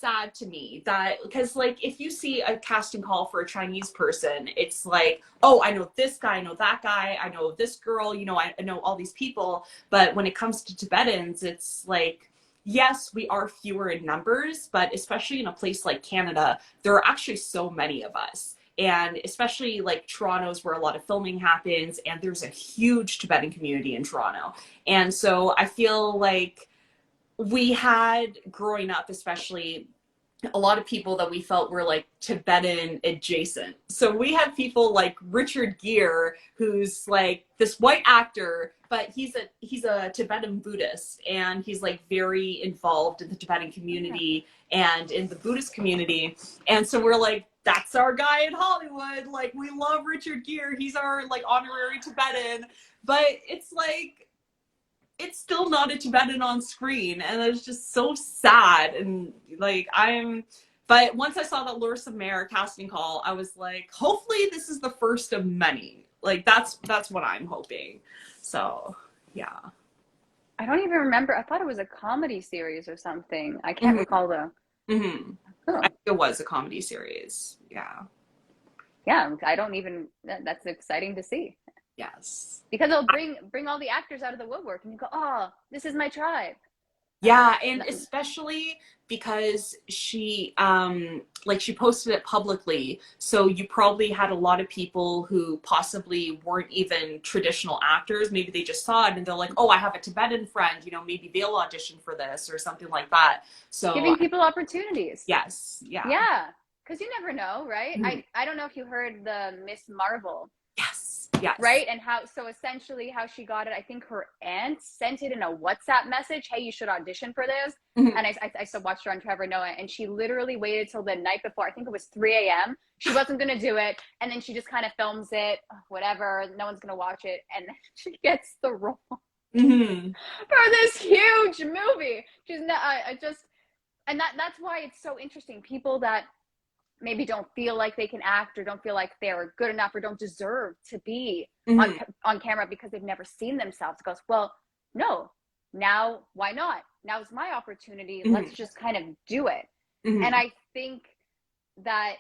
sad to me, that because like if you see a casting call for a Chinese person, it's like, oh, I know this guy, I know that guy, I know this girl, you know, I know all these people. But when it comes to Tibetans, it's like, yes, we are fewer in numbers, but especially in a place like Canada, there are actually so many of us. And especially like Toronto's where a lot of filming happens, and there's a huge Tibetan community in Toronto. And so I feel like we had growing up, especially a lot of people that we felt were like Tibetan adjacent. So we have people like Richard Gere, who's like this white actor, but he's a Tibetan Buddhist, and he's like very involved in the Tibetan community and in the Buddhist community. And so we're like, that's our guy in Hollywood. Like, we love Richard Gere. He's our like honorary Tibetan. But it's like, it's still not a Tibetan on screen, and it's just so sad. And like but once I saw that Larissa Mayer casting call, I was like, hopefully this is the first of many. Like that's what I'm hoping. So yeah.
I don't even remember. I thought it was a comedy series or something. I can't recall though.
I
Oh.
think it was a comedy series. Yeah.
Yeah, I don't even. That's exciting to see.
Yes.
Because it'll bring all the actors out of the woodwork, and you go, oh, this is my tribe.
Yeah, and especially because she she posted it publicly, so you probably had a lot of people who possibly weren't even traditional actors. Maybe they just saw it and they're like, oh, I have a Tibetan friend, you know, maybe they'll audition for this or something like that. So
giving people opportunities.
yes. Yeah.
Yeah, because you never know, right? I don't know if you heard the Miss Marvel.
Yes.
Right? And so essentially how she got it, I think her aunt sent it in a WhatsApp message, hey, you should audition for this. And I still watched her on Trevor Noah, and she literally waited till the night before. I think it was 3 a.m. She wasn't going to do it. And then she just kind of films it, whatever. No one's going to watch it. And then she gets the role for this huge movie. She's not, and that's why it's so interesting. People that maybe don't feel like they can act or don't feel like they're good enough or don't deserve to be on camera because they've never seen themselves. It goes, well, no, now why not? Now's my opportunity. Let's just kind of do it. And I think that,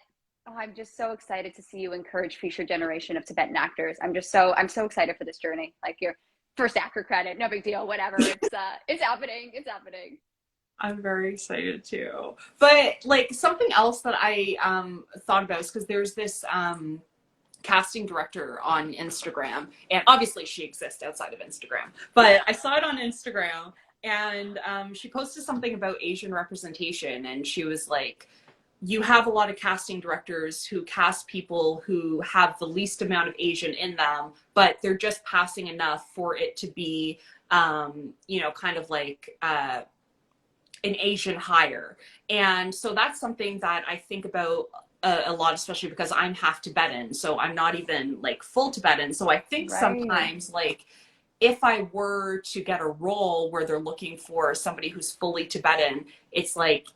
I'm just so excited to see you encourage future generation of Tibetan actors. I'm so excited for this journey. Like your first actor credit, no big deal, whatever. It's happening. It's happening.
I'm very excited too. But like something else that I thought about is because there's this casting director on Instagram, and obviously she exists outside of Instagram, but I saw it on Instagram, and she posted something about Asian representation, and she was like, you have a lot of casting directors who cast people who have the least amount of Asian in them, but they're just passing enough for it to be, you know, kind of like an Asian hire. And so that's something that I think about a lot, especially because I'm half Tibetan, so I'm not even like full Tibetan. So I think sometimes like if I were to get a role where they're looking for somebody who's fully Tibetan, it's like,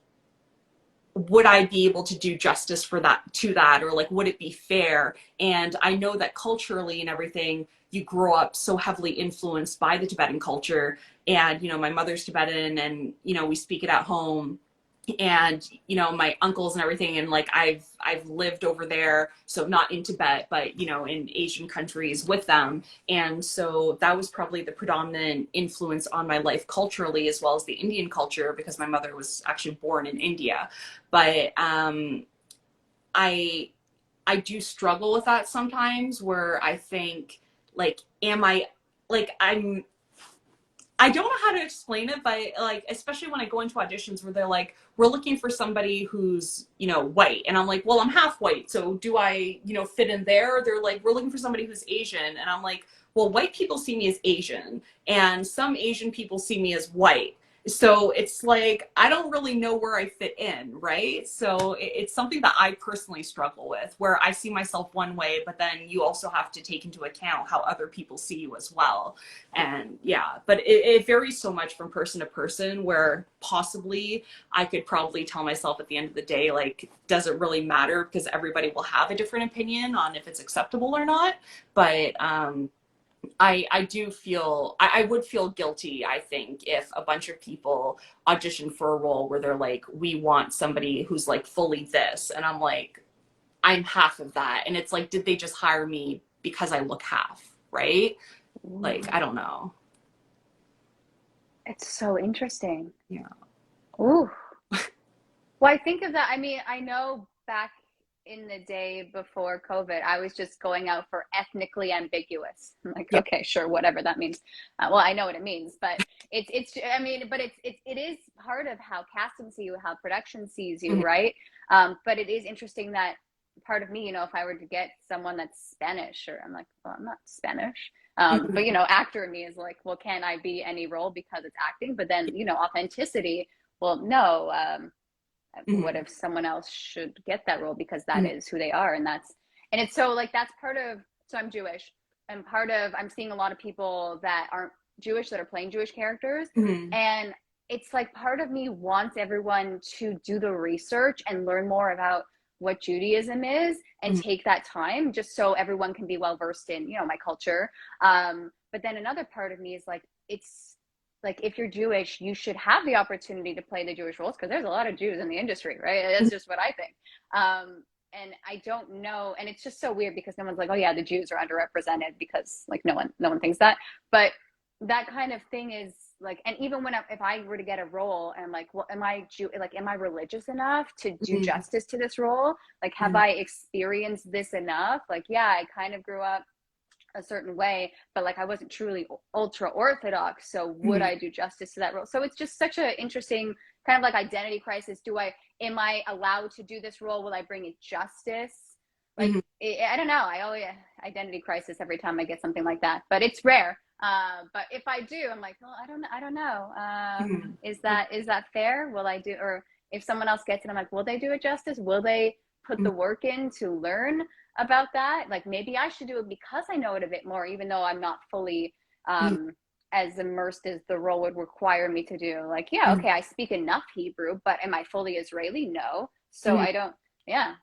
would I be able to do justice for that, to that, or like, would it be fair? And I know that culturally and everything, you grow up so heavily influenced by the Tibetan culture. And, you know, my mother's Tibetan, and, you know, we speak it at home, and, you know, my uncles and everything. And like, I've lived over there. So not in Tibet, but, you know, in Asian countries with them. And so that was probably the predominant influence on my life culturally, as well as the Indian culture, because my mother was actually born in India. But I do struggle with that sometimes, where I think like, I don't know how to explain it, but like, especially when I go into auditions where they're like, we're looking for somebody who's, you know, white. And I'm like, well, I'm half white. So do I, you know, fit in there? They're like, we're looking for somebody who's Asian. And I'm like, well, white people see me as Asian, and some Asian people see me as white. So it's like, I don't really know where I fit in, right? So it's something that I personally struggle with, where I see myself one way, but then you also have to take into account how other people see you as well. And yeah, but it varies so much from person to person, where possibly I could probably tell myself at the end of the day, like, does it really matter? Because everybody will have a different opinion on if it's acceptable or not. But I do feel, I would feel guilty, I think, if a bunch of people audition for a role where they're like, we want somebody who's like fully this. And I'm like, I'm half of that. And it's like, did they just hire me because I look half, right? Like, I don't know.
It's so interesting.
Yeah.
Ooh. Well, I think of that. I mean, I know back in the day before COVID, I was just going out for ethnically ambiguous. I'm like,
Yeah.
okay, sure, whatever that means. Well, I know what it means, but I mean, but it is part of how casting see you, how production sees you,
Mhm.
right? But it is interesting that part of me, you know, if I were to get someone that's Spanish, or I'm like, well, I'm not Spanish. But you know, actor in me is like, well, can I be any role because it's acting? But then, you know, authenticity, well, no. What
Mhm.
if someone else should get that role because that
Mhm.
is who they are? And it's so like, that's part of, so I'm Jewish, and I'm seeing a lot of people that aren't Jewish that are playing Jewish characters.
Mhm.
And it's like, part of me wants everyone to do the research and learn more about what Judaism is, and
Mhm.
take that time just so everyone can be well versed in, you know, my culture. But then another part of me is like, it's like, if you're Jewish, you should have the opportunity to play the Jewish roles, because there's a lot of Jews in the industry, right? That's just what I think. And I don't know, and it's just so weird because no one's like, oh yeah, the Jews are underrepresented, because like no one thinks that. But that kind of thing is like, and even if I were to get a role and I'm like, well, am I religious enough to do
Mhm.
justice to this role? Like, have
Mhm.
I experienced this enough? Like, yeah, I kind of grew up a certain way, but like, I wasn't truly ultra orthodox, so would
Mhm.
I do justice to that role? So it's just such an interesting kind of like identity crisis. Am I allowed to do this role? Will I bring it justice? Like,
Mhm.
I don't know. I always identity crisis every time I get something like that, but it's rare. But if I do, I'm like, well, I don't know.
Mhm.
Is that fair? Will I do, or if someone else gets it, I'm like, will they do it justice? Will they put the
Mhm.
work in to learn about that? Like, maybe I should do it because I know it a bit more, even though I'm not fully
Mhm.
as immersed as the role would require me to do. Like, yeah,
Mhm.
okay, I speak enough Hebrew, but am I fully Israeli? No. So
Mhm.
I don't. Yeah,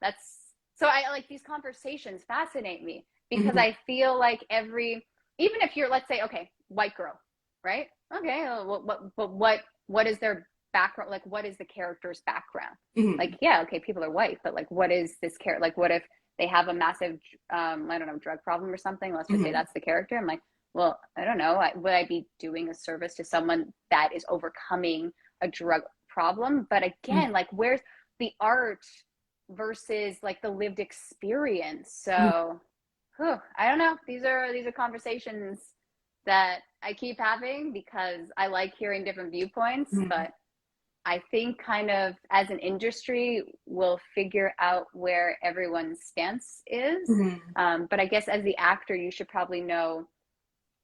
so I like these conversations fascinate me because
Mm-hmm.
I feel like even if you're, let's say, okay, white girl, right? Okay, what is their background? Like, what is the character's background?
Mm-hmm.
Like, yeah, okay, people are white, but like, what is this character? Like, what if they have a massive, I don't know, drug problem or something? Let's just say
Mm-hmm.
that's the character. I'm like, well, I don't know. Would I be doing a service to someone that is overcoming a drug problem? But again, like, where's the art versus like the lived experience?
Mm-hmm.
So, I don't know. These are conversations that I keep having because I like hearing different viewpoints,
Mm-hmm.
but I think kind of as an industry, we'll figure out where everyone's stance is.
Mm-hmm.
But I guess as the actor, you should probably know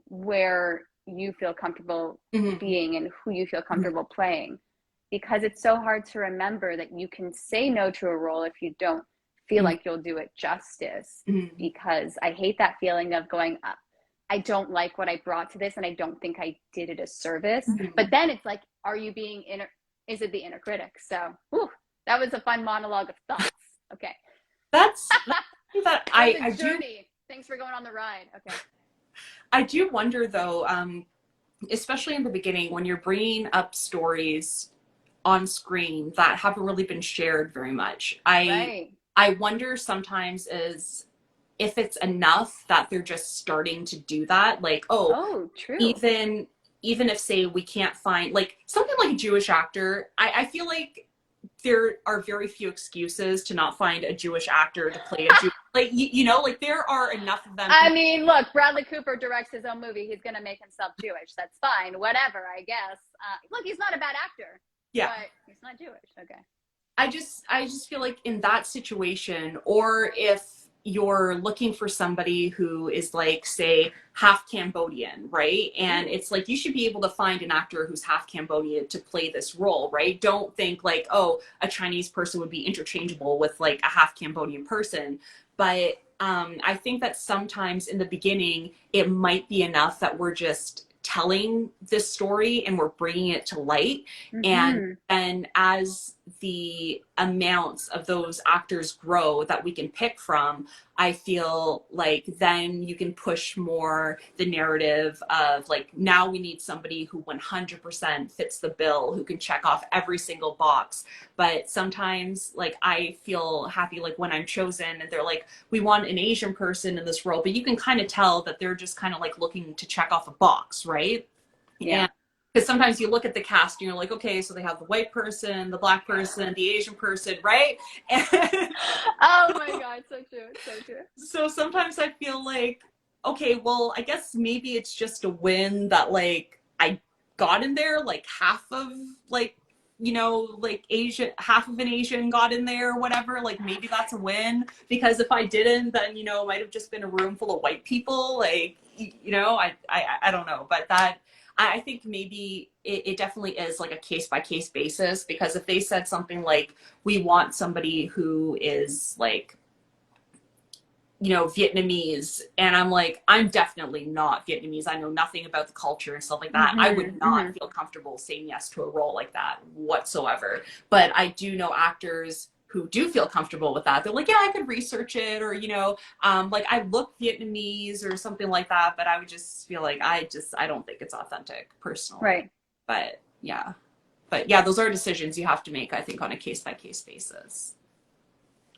where you feel comfortable
Mm-hmm.
being and who you feel comfortable playing, because it's so hard to remember that you can say no to a role if you don't feel like you'll do it justice.
Mm-hmm.
Because I hate that feeling of going, I don't like what I brought to this and I don't think I did it a service.
Mm-hmm.
But then it's like, are you being is it the inner critic? So that was a fun monologue of thoughts. Okay.
That's that
That's a
I do.
journey. Thanks for going on the ride. Okay.
I do wonder though, especially in the beginning when you're bringing up stories on screen that haven't really been shared very much.
Right.
I wonder sometimes is if it's enough that they're just starting to do that. Like, oh,
Oh, true.
even if say we can't find like something like a Jewish actor, I feel like there are very few excuses to not find a Jewish actor to play a Jew. Like you know, like there are enough of them.
I mean, look, Bradley Cooper directs his own movie. He's going to make himself Jewish. That's fine. Whatever, I guess. Look, he's not a bad actor,
Yeah.
but he's not Jewish. Okay.
I just feel like in that situation, or if you're looking for somebody who is like, say, half Cambodian, right? And it's like you should be able to find an actor who's half Cambodian to play this role, right? Don't think like, oh, a Chinese person would be interchangeable with like a half Cambodian person. But I think that sometimes in the beginning, it might be enough that we're just telling this story and we're bringing it to light. And then as the amounts of those actors grow that we can pick from, I feel like then you can push more the narrative of like, now we need somebody who 100% fits the bill, who can check off every single box. But sometimes like I feel happy like when I'm chosen and they're like, we want an Asian person in this role, but you can kind of tell that they're just kind of like looking to check off a box, right?
Yeah.
Because sometimes you look at the cast and you're like, okay, so they have the white person, the black person, the Asian person, right? And
Oh my God, so true, so true.
so sometimes I feel like, okay, well, I guess maybe it's just a win that like I got in there, like half of like, you know, like Asian, half of an Asian got in there or whatever. Like maybe that's a win, because if I didn't, then, you know, it might have just been a room full of white people. Like, you know, I don't know, but that, I think maybe it definitely is like a case by case basis, because if they said something like, we want somebody who is like, you know, Vietnamese, and I'm like, I'm definitely not Vietnamese. I know nothing about the culture and stuff like that. I would not feel comfortable saying yes to a role like that whatsoever. But I do know actors who do feel comfortable with that. They're like, yeah, I could research it, or, you know, like I look Vietnamese or something like that, but I would just feel like I don't think it's authentic personally.
Right.
But yeah, those are decisions you have to make, I think, on a case by case basis.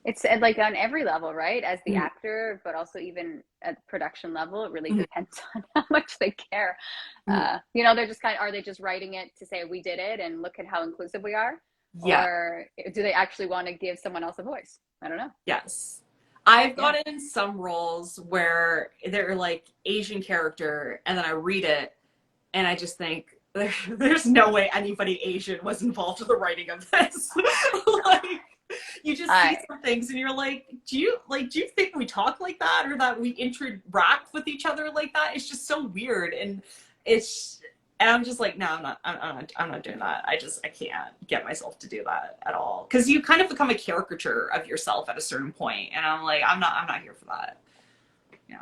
It's like on every level, right? As the actor, but also even at the production level, it really depends on how much they care. You know, they're just are they just writing it to say we did it and look at how inclusive we are?
Yeah.
Or do they actually want to give someone else a voice? I don't know.
Yes. I've gotten some roles where they're like Asian character, and then I read it and I just think there's no way anybody Asian was involved with the writing of this. Like, you just see some things and you're like, do you think we talk like that, or that we interact with each other like that? It's just so weird. And I'm just like, no, I'm not doing that. I can't get myself to do that at all. Cause you kind of become a caricature of yourself at a certain point. And I'm like, I'm not here for that. Yeah.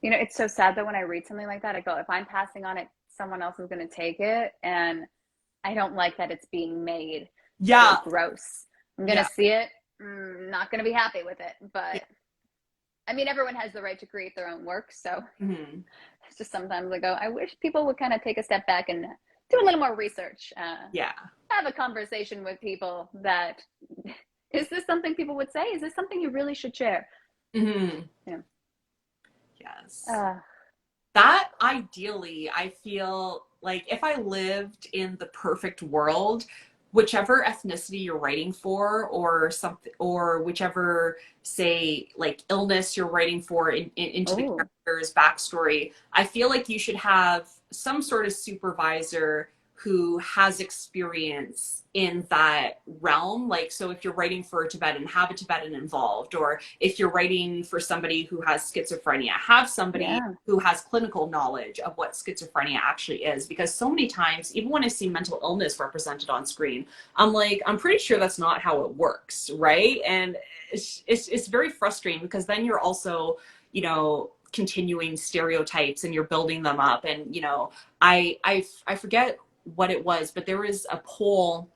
You know, it's so sad that when I read something like that, I go, if I'm passing on it, someone else is going to take it. And I don't like that it's being made so gross. I'm going to see it. not going to be happy with it. But I mean, everyone has the right to create their own work. So it's just sometimes I go, I wish people would kind of take a step back and do a little more research. Have a conversation with people that, is this something people would say? Is this something you really should share? Yeah.
Yes. That ideally, I feel like if I lived in the perfect world, whichever ethnicity you're writing for, or something, or whichever, say, like illness you're writing for into the character's backstory, I feel like you should have some sort of supervisor who has experience in that realm. Like, so if you're writing for a Tibetan, have a Tibetan involved, or if you're writing for somebody who has schizophrenia, have somebody who has clinical knowledge of what schizophrenia actually is. Because so many times, even when I see mental illness represented on screen, I'm like, I'm pretty sure that's not how it works, right? And it's very frustrating, because then you're also, you know, continuing stereotypes and you're building them up. And, you know, I forget what it was, but there was a poll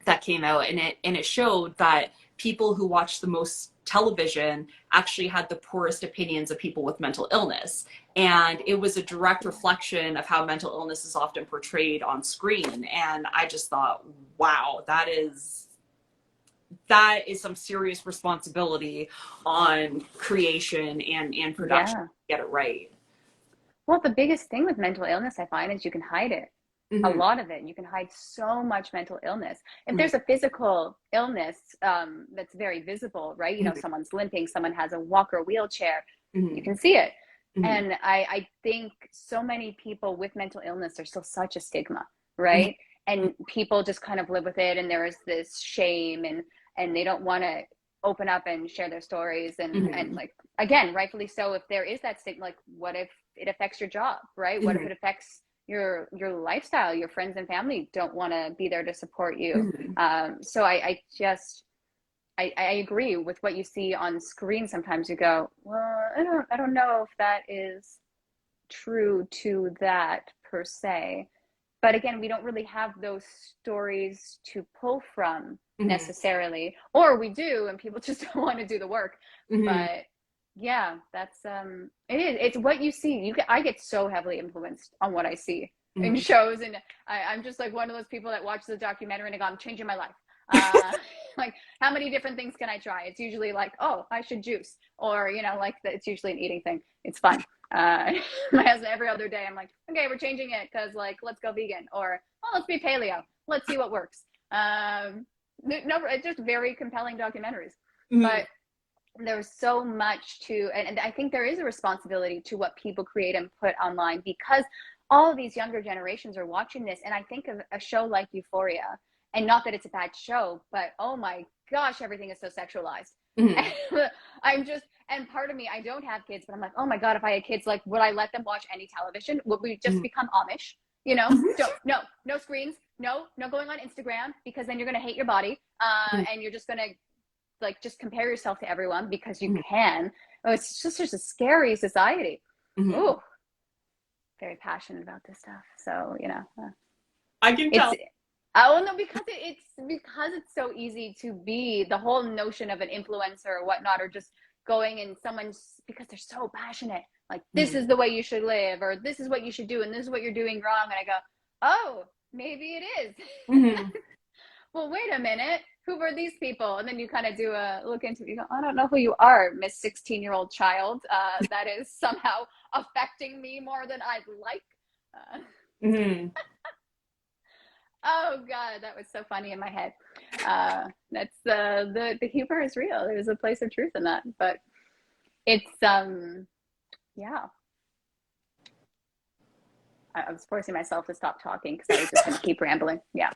that came out, and it showed that people who watched the most television actually had the poorest opinions of people with mental illness. And it was a direct reflection of how mental illness is often portrayed on screen. And I just thought, wow, that is some serious responsibility on creation and production to get it right.
Well, the biggest thing with mental illness, I find, is you can hide it. A lot of it. You can hide so much mental illness. If there's a physical illness that's very visible, right? You know, someone's limping, someone has a walker wheelchair, you can see it. And I think so many people with mental illness, there's still such a stigma, right? And people just kind of live with it, and there is this shame, and they don't want to open up and share their stories. And like, again, rightfully so, if there is that stigma, like, what if it affects your job, right? What if it affects your lifestyle? Your friends and family don't want to be there to support you. So I agree with what you see on screen. Sometimes you go, well, I don't know if that is true to that per se. But again, we don't really have those stories to pull from necessarily, or we do, and people just don't want to do the work. But yeah, that's it's what you see. I get so heavily influenced on what I see in shows, and I'm just like one of those people that watches the documentary and I go, I'm changing my life. Like, how many different things can I try? It's usually like, oh, I should juice, or, you know, like it's usually an eating thing. It's fun. My husband, every other day, I'm like, okay, we're changing it, because, like, let's go vegan, or, oh, let's be paleo, let's see what works. No, it's just very compelling documentaries. But there's so much to, and I think there is a responsibility to what people create and put online, because all of these younger generations are watching this. And I think of a show like Euphoria, and not that it's a bad show, but oh my gosh, everything is so sexualized. I'm just, and part of me, I don't have kids, but I'm like, oh my God, if I had kids, like, would I let them watch any television? Would we just become Amish? You know, no screens, no going on Instagram, because then you're going to hate your body. And you're just going to, like, just compare yourself to everyone because you can. Oh, it's just a scary society. Ooh, very passionate about this stuff. So, you know,
I can tell.
Oh no, because it's so easy to be the whole notion of an influencer or whatnot, or just going and someone's, because they're so passionate, like, this is the way you should live, or this is what you should do, and this is what you're doing wrong. And I go, oh, maybe it is. Well, wait a minute, who were these people? And then you kind of do a look into it. You go, I don't know who you are, Miss 16-year-old child. That is somehow affecting me more than I'd like. Oh God, that was so funny in my head. That's the humor is real. There's a place of truth in that, but it's yeah. I was forcing myself to stop talking because I was just going to keep rambling. Yeah.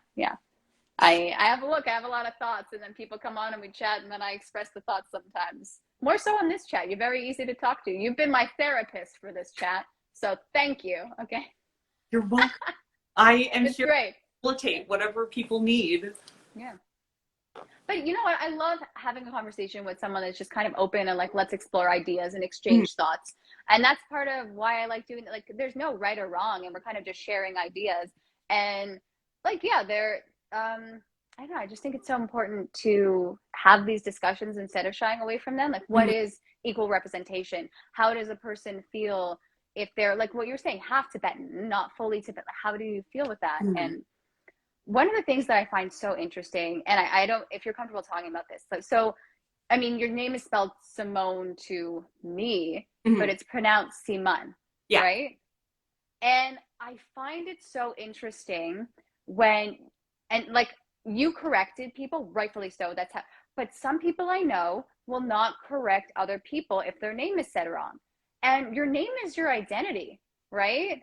I have a lot of thoughts, and then people come on and we chat, and then I express the thoughts sometimes. More so on this chat. You're very easy to talk to. You've been my therapist for this chat, so thank you. Okay.
You're welcome. I am
it's
here
great.
to facilitate whatever people need.
Yeah. But you know what? I love having a conversation with someone that's just kind of open and like, let's explore ideas and exchange thoughts. And that's part of why I like doing it. Like, there's no right or wrong, and we're kind of just sharing ideas. And like, yeah, I don't know, I just think it's so important to have these discussions instead of shying away from them. Like, what is equal representation? How does a person feel if they're, like what you're saying, half Tibetan, not fully Tibetan? How do you feel with that?
Mm-hmm.
And one of the things that I find so interesting, and I don't, if you're comfortable talking about this, so I mean, your name is spelled Simone to me, but it's pronounced Sea-monn,
Yeah.
right? And I find it so interesting when, and like, you corrected people, rightfully so. That's how, but some people I know will not correct other people if their name is said wrong. And your name is your identity, right?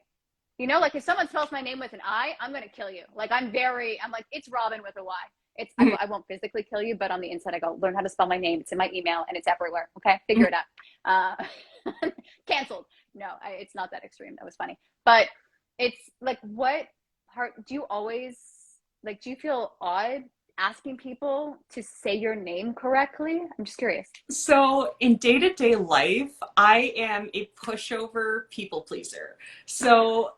You know, like if someone spells my name with an I, I'm going to kill you. Like I'm like, it's Robyn with a Y. It's, I won't physically kill you, but on the inside I go, learn how to spell my name. It's in my email and it's everywhere. Okay. Figure it out. Canceled. No, it's not that extreme. That was funny. But it's like, what part do you always, like, do you feel odd asking people to say your name correctly? I'm just curious.
So in day-to-day life, I am a pushover people pleaser. So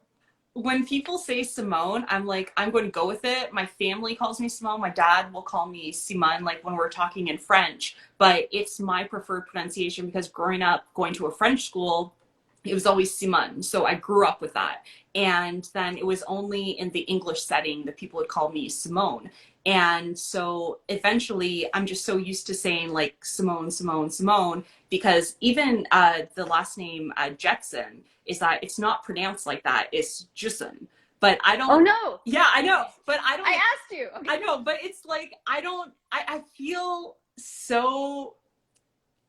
when people say Simone, I'm like, I'm going to go with it. My family calls me Simone. My dad will call me Simone, like when we're talking in French, but it's my preferred pronunciation because growing up, going to a French school, it was always Simone. So I grew up with that. And then it was only in the English setting that people would call me Simone. And so eventually I'm just so used to saying like Simone, Simone, Simone, because even the last name Jetsun is that it's not pronounced like that. It's Ju-su-n. But I don't.
Oh no.
Yeah, I know. But I don't.
I asked you. Okay.
I know, but it's like, I feel so,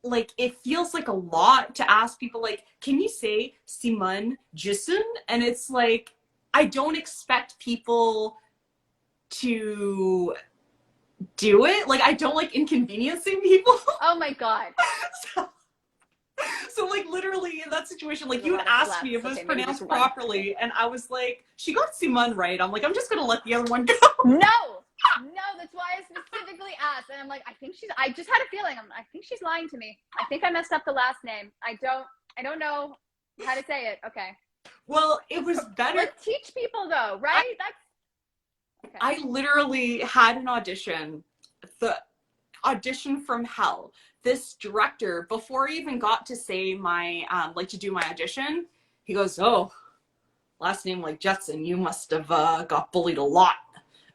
like, it feels like a lot to ask people, like, can you say Simone Jetsun? And it's like, I don't expect people to do it. Like, I don't like inconveniencing people.
Oh my God.
So like literally in that situation, like you had asked me if it was pronounced properly, and I was like, she got Simone right. I'm like, I'm just gonna let the other one go.
No, that's why I specifically asked. And I'm like, I just had a feeling. I think she's lying to me. I think I messed up the last name. I don't know how to say it. Okay.
Well, it was better.
Let's teach people though, right? That's okay.
I literally had an audition, the audition from hell. This director, before I even got to say my, like to do my audition, he goes, oh, last name like Jetsun, you must have got bullied a lot.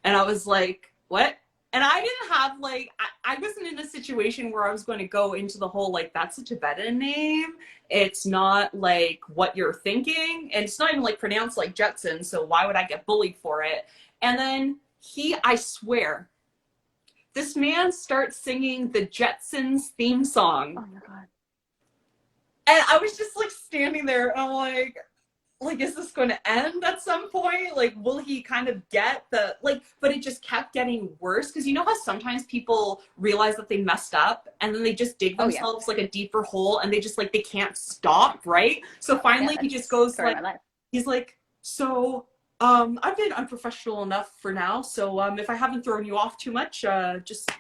And I was like, what? And I didn't have like, I wasn't in a situation where I was going to go into the whole, like, that's a Tibetan name. It's not like what you're thinking. And it's not even like pronounced like Jetsun. So why would I get bullied for it? And then I swear, this man starts singing the Jetsons theme song.
Oh my God.
And I was just like standing there and I'm like, is this going to end at some point? Like, will he kind of get the, like, but it just kept getting worse. Cause you know how sometimes people realize that they messed up and then they just dig themselves like a deeper hole and they just like, they can't stop. Right. So finally he just goes like, he's like, so I've been unprofessional enough for now. So if I haven't thrown you off too much, just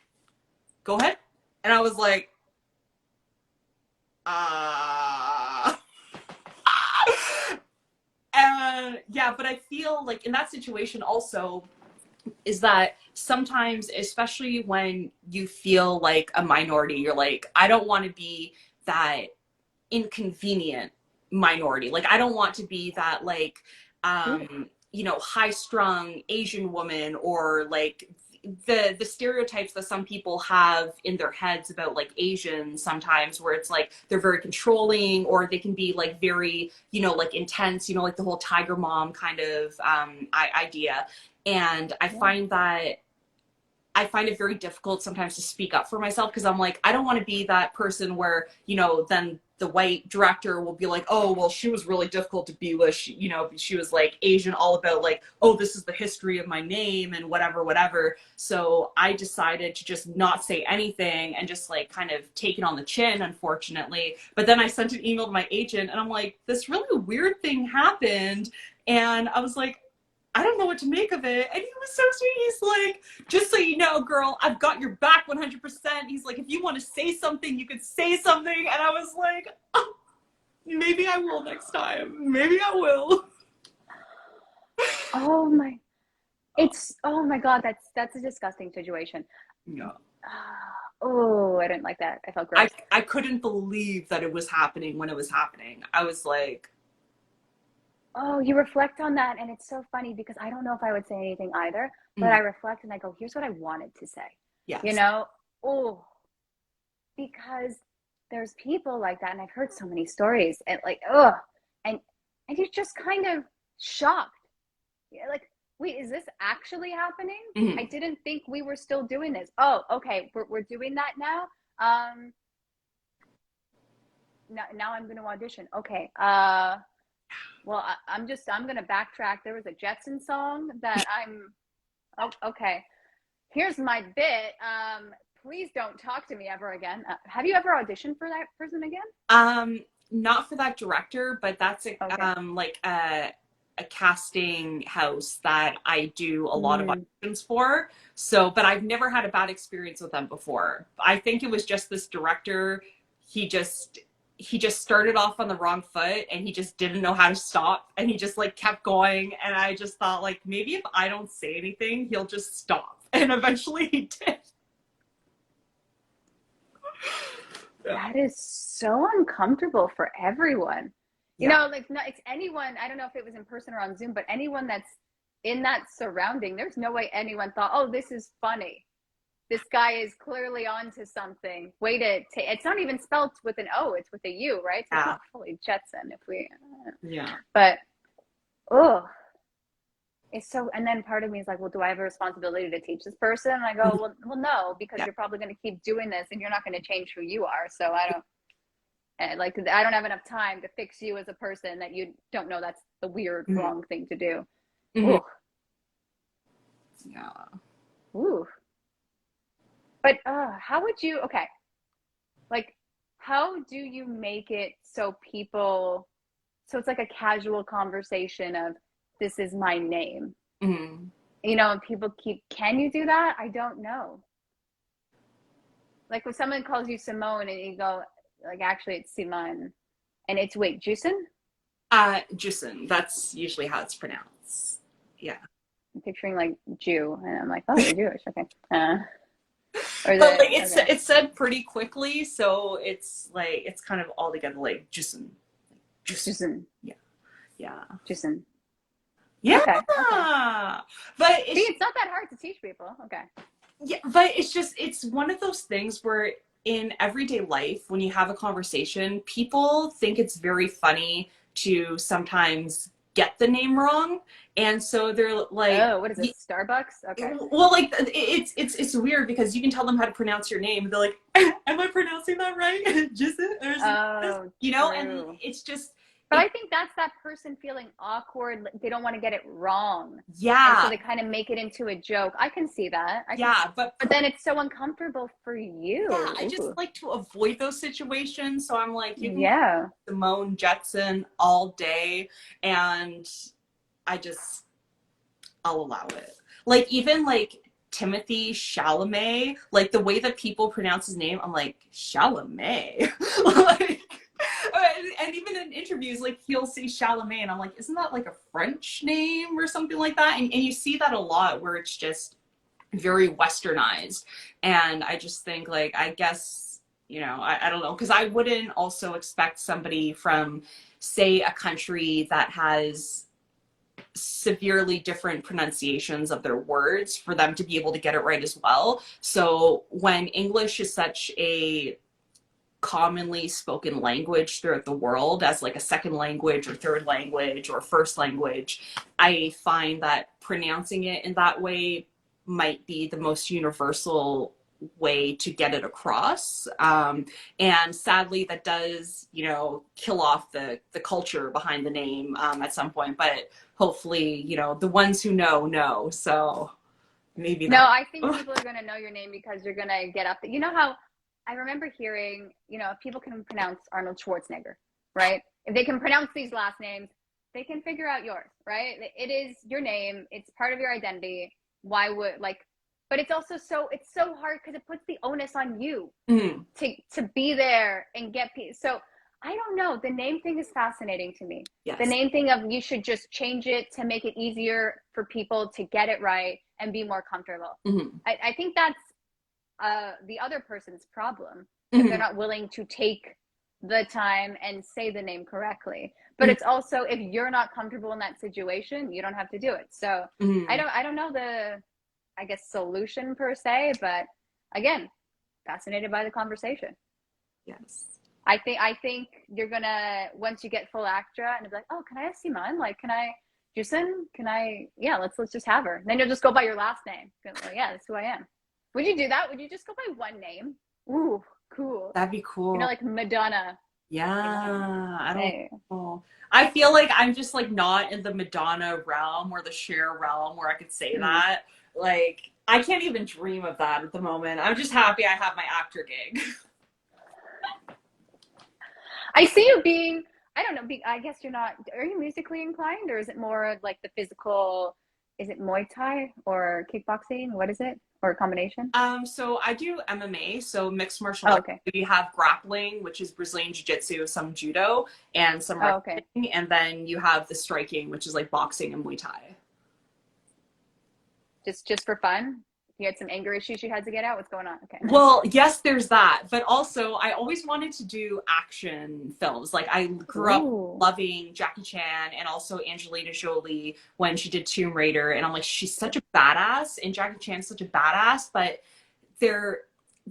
go ahead. And I was like, and yeah, but I feel like in that situation also is that sometimes, especially when you feel like a minority, you're like, I don't want to be that inconvenient minority. Like, I don't want to be that, like, you know, high-strung Asian woman, or like the stereotypes that some people have in their heads about like Asians sometimes, where it's like they're very controlling, or they can be like very, you know, like intense, you know, like the whole tiger mom kind of idea. And I find it very difficult sometimes to speak up for myself, because I'm like, I don't want to be that person where, you know, then the white director will be like, oh, well, she was really difficult to be with. She, you know, she was like Asian, all about like, oh, this is the history of my name and whatever. So I decided to just not say anything and just like kind of take it on the chin, unfortunately. But then I sent an email to my agent and I'm like, this really weird thing happened. And I was like, I don't know what to make of it. And he was so sweet. He's like, just so you know, girl, I've got your back 100%. He's like, if you want to say something, you could say something. And I was like, oh, maybe I will next time. Maybe I will.
Oh my. It's, oh my God, that's a disgusting situation.
Yeah.
Oh, I didn't like that. I felt
I
gross.
I couldn't believe that it was happening when it was happening. I was like,
Oh, you reflect on that, and it's so funny because I don't know if I would say anything either, but
mm,
I reflect and I go, here's what I wanted to say. You
yes.
know? Oh, because there's people like that, and I've heard so many stories, and like, ugh, and and you're just kind of shocked. Yeah, like, wait, is this actually happening? I
Mhm.
didn't think we were still doing this. Oh, okay, we're doing that now. Now I'm going to audition. Okay. Well, I'm going to backtrack. There was a Jetson song that oh, okay. Here's my bit. Please don't talk to me ever again. Have you ever auditioned for that person again?
Um, Not for that director, but that's
Okay.
like a casting house that I do a lot of
Mm.
auditions for. So, but I've never had a bad experience with them before. I think it was just this director. He just he just started off on the wrong foot and he just didn't know how to stop and he just like kept going and I just thought like maybe if I don't say anything, he'll just stop. And eventually he did. Yeah.
That is so uncomfortable for everyone. You
Yeah.
know, like, not, it's anyone, I don't know if it was in person or on Zoom, but anyone that's in that surrounding, there's no way anyone thought, oh, this is funny. This guy is clearly onto something. Way to take, it's not even spelled with an O, it's with a U, right? So it's
Yeah.
not fully Jetson if we,
Yeah.
but, oh, it's so, and then part of me is like, well, do I have a responsibility to teach this person? And I go,
Mhm.
well, no, because
Yeah.
you're probably going to keep doing this and you're not going to change who you are. So I don't, like, I don't have enough time to fix you as a person that you don't know that's the weird,
Mhm.
wrong thing to do.
Mhm.
Ooh,
Yeah.
ooh. But how would you, okay, like, how do you make it so people, so it's like a casual conversation of, this is my name,
Mhm.
you know, and people keep, can you do that? I don't know. Like when someone calls you Simone and you go, like, actually it's Simone, and it's, wait, Ju-sun?
Ju-sun. That's usually how it's pronounced. Yeah.
I'm picturing like Jew, and I'm like, oh, you're Jewish, okay. Or
But
the,
like
okay,
it's said pretty quickly, so it's like it's kind of all together like Ju-sun. Ju-sun.
Ju-sun,
Yeah. Yeah.
Ju-sun.
Yeah.
Okay, okay.
But
See,
it's
it's not that hard to teach people. Okay.
yeah, but it's just it's one of those things where in everyday life when you have a conversation, people think it's very funny to sometimes get the name wrong. And so they're like
Oh, what is this? Starbucks? Okay.
well, like it's weird because you can tell them how to pronounce your name. They're like, "Am I pronouncing that right?" Just or is it this?
Oh,
You know, and
true.
it's just
But
it.
I think that's that person feeling awkward. They don't want to get it wrong. And so
Yeah,
they kind of make it into a joke. I can see that. I can,
yeah, but
but then it's so uncomfortable for
yeah,
you.
I just
Ooh.
like to avoid those situations. So I'm like, you can call
Yeah.
me Simone Jetsun all day, and I just I'll allow it. Like even like Timothy Chalamet, like the way that people pronounce his name, I'm like Chalamet, like, and even in interviews, like he'll say Chalamet, and I'm like, isn't that like a French name or something like that? And you see that a lot where it's just very westernized, and I just think like I guess you know I don't know because I wouldn't also expect somebody from say a country that has severely different pronunciations of their words for them to be able to get it right as well. So when English is such a commonly spoken language throughout the world as like a second language or third language or first language, I find that pronouncing it in that way might be the most universal way to get it across. And sadly, that does, you know, kill off the culture behind the name at some point. But hopefully, you know, the ones who know. So maybe
No,
that.
I think people are going to know your name because you're going to get up. You know how I remember hearing, you know, if people can pronounce Arnold Schwarzenegger, right? If they can pronounce these last names, they can figure out yours, right? It is your name. It's part of your identity. Why would, like, but it's also so, it's so hard because it puts the onus on you
Mm,
to be there and get people. So I don't know. The name thing is fascinating to me.
Yes.
The name thing of you should just change it to make it easier for people to get it right and be more comfortable.
Mm-hmm.
I think that's the other person's problem if
Mm-hmm.
they're not willing to take the time and say the name correctly. But
Mm-hmm.
it's also, if you're not comfortable in that situation, you don't have to do it. So
Mm-hmm.
I don't know the, I guess, solution per se, but again, fascinated by the conversation.
Yes.
I think you're gonna, once you get full ACTRA and be like, oh, can I have Simone? Like, can I Ju-su-n? Can I? Yeah, let's just have her. And then you'll just go by your last name. Like, yeah, that's who I am. Would you do that? Would you just go by one name? Ooh, cool.
That'd be cool.
Like Madonna.
Yeah, I don't
Hey.
know. I feel like I'm just like not in the Madonna realm or the Cher realm where I could say that. Like, I can't even dream of that at the moment. I'm just happy I have my actor gig.
I see you being, I don't know, I guess you're not, are you musically inclined, or is it more like the physical, is it Muay Thai or kickboxing? What is it? Or a combination?
So I do MMA, so mixed martial arts.
Okay.
We have grappling, which is Brazilian jiu-jitsu, some judo, and some wrestling,
okay.
and then you have the striking, which is like boxing and Muay Thai.
Just for fun? You had some anger issues you had to get out? What's going on? Okay.
Well, yes, there's that. But also, I always wanted to do action films. Like, I grew up loving Jackie Chan and also Angelina Jolie when she did Tomb Raider. And I'm like, she's such a badass. And Jackie Chan's such a badass. But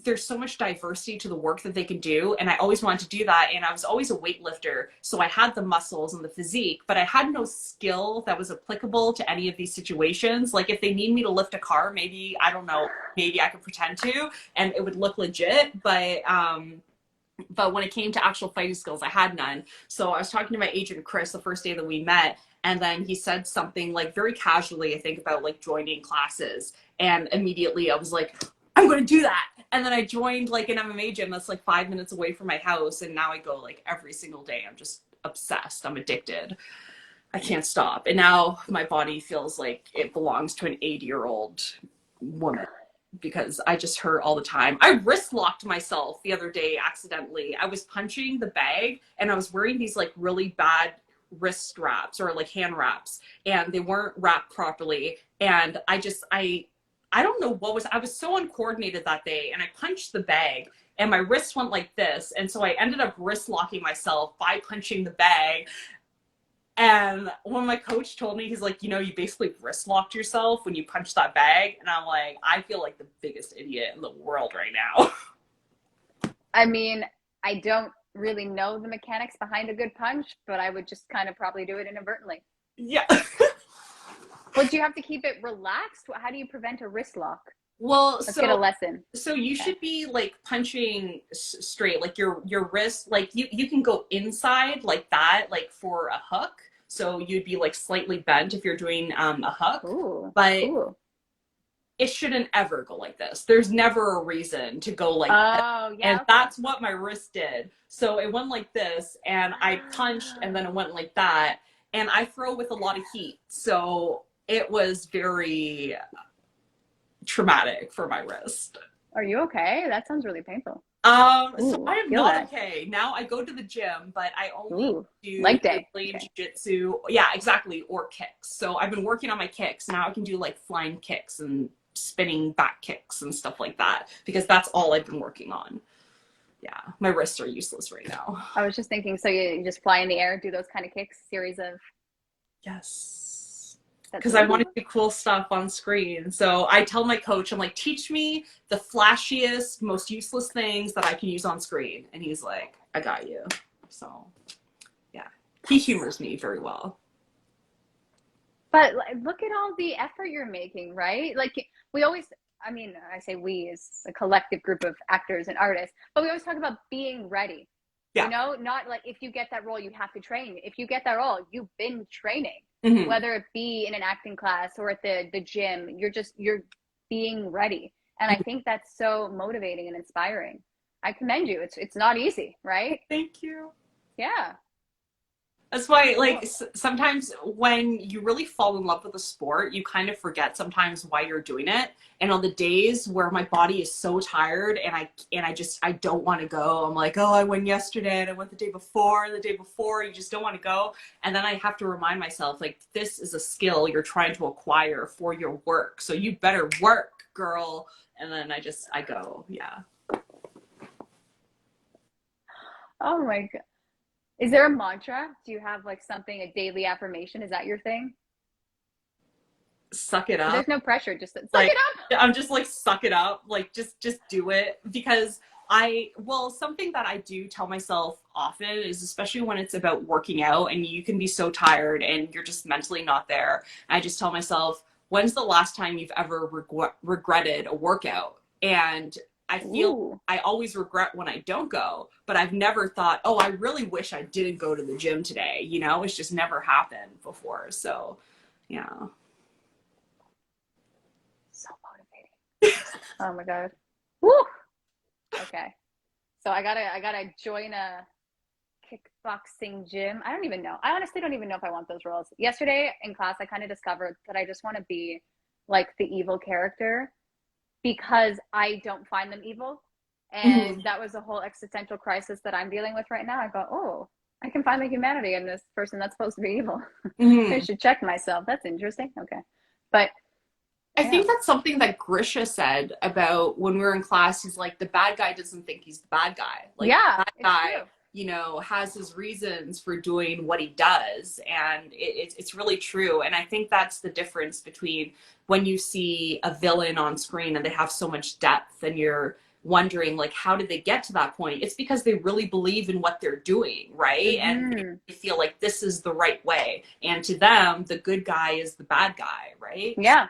there's so much diversity to the work that they can do, and I always wanted to do that. And I was always a weightlifter, so I had the muscles and the physique, but I had no skill that was applicable to any of these situations. Like, if they need me to lift a car, maybe, I don't know, maybe I could pretend to and it would look legit, but when it came to actual fighting skills, I had none. So I was talking to my agent Chris the first day that we met, and then he said something like very casually, I think, about like joining classes, and immediately I was like, I'm going to do that. And then I joined like an MMA gym that's like 5 minutes away from my house. And now I go like every single day. I'm just obsessed. I'm addicted. I can't stop. And now my body feels like it belongs to an 80-year-old woman because I just hurt all the time. I wrist locked myself the other day accidentally. I was punching the bag and I was wearing these like really bad wrist straps or like hand wraps, and they weren't wrapped properly. And I don't know what I was so uncoordinated that day, and I punched the bag and my wrist went like this. And so I ended up wrist locking myself by punching the bag. And when my coach told me, he's like, you know, you basically wrist locked yourself when you punched that bag. And I'm like, I feel like the biggest idiot in the world right now.
I mean, I don't really know the mechanics behind a good punch, but I would just kind of probably do it inadvertently.
Yeah.
Well, do you have to keep it relaxed? How do you prevent a wrist lock?
Well,
Let's get a lesson.
So you should be like punching straight, like your wrist, like you can go inside like that, like for a hook. So you'd be like slightly bent if you're doing a hook.
Ooh,
but
ooh.
It shouldn't ever go like this. There's never a reason to go like
this. Yeah,
and that's what my wrist did. So it went like this, and I punched, and then it went like that. And I throw with a lot of heat, so it was very traumatic for my wrist.
Are you okay? That sounds really painful.
So I am not okay. Now I go to the gym, but I only do
leg day.
Jiu-jitsu. Yeah, exactly. Or kicks. So I've been working on my kicks. Now I can do like flying kicks and spinning back kicks and stuff like that, because that's all I've been working on. Yeah, my wrists are useless right now.
I was just thinking, so you just fly in the air, do those kind of kicks, series of...
Yes. Because I want to do cool stuff on screen. So I tell my coach, I'm like, teach me the flashiest, most useless things that I can use on screen. And he's like, I got you. So yeah, he humors me very well.
But look at all the effort you're making, right? Like, we always, I mean, I say we as a collective group of actors and artists, but we always talk about being ready. Yeah. You know, not like if you get that role, you have to train. If you get that role, you've been training, whether it be in an acting class or at the gym, you're being ready. And I think that's so motivating and inspiring. I commend you. It's not easy, right?
Thank you.
Yeah.
That's why, like,
Cool.
sometimes when you really fall in love with a sport, you kind of forget sometimes why you're doing it. And on the days where my body is so tired and I don't want to go, I'm like, oh, I went yesterday and I went the day before and the day before. You just don't want to go. And then I have to remind myself, like, this is a skill you're trying to acquire for your work. So you better work, girl. And then I go, yeah.
Oh my God. Is there a mantra? Do you have like something, a daily affirmation? Is that your thing?
Suck it
Because
up.
there's no pressure. Just suck
Like,
it up.
I'm just like, suck it up. Like, just do it. Because something that I do tell myself often is, especially when it's about working out and you can be so tired and you're just mentally not there. I just tell myself, when's the last time you've ever regretted a workout? And I feel
Ooh.
I always regret when I don't go, but I've never thought, oh, I really wish I didn't go to the gym today. You know, it's just never happened before. So, yeah.
So motivating. Oh my God. Woo. Okay. So I gotta join a kickboxing gym. I don't even know. I honestly don't even know if I want those roles. Yesterday in class, I kind of discovered that I just want to be like the evil character because I don't find them evil.
Mhm.
And that was a whole existential crisis that I'm dealing with right now. I go, oh, I can find the humanity in this person that's supposed to be evil. I
Mhm.
should check myself. That's interesting. Okay. But
I
yeah.
think that's something that Grisha said about when we were in class. He's like, the bad guy doesn't think he's the bad guy. Like, the
Yeah,
bad
it's
guy,
true.
has his reasons for doing what he does. And it's really true. And I think that's the difference between when you see a villain on screen and they have so much depth and you're wondering, like, how did they get to that point? It's because they really believe in what they're doing, right? And
Mm-hmm.
they feel like this is the right way. And to them, the good guy is the bad guy, right?
Yeah.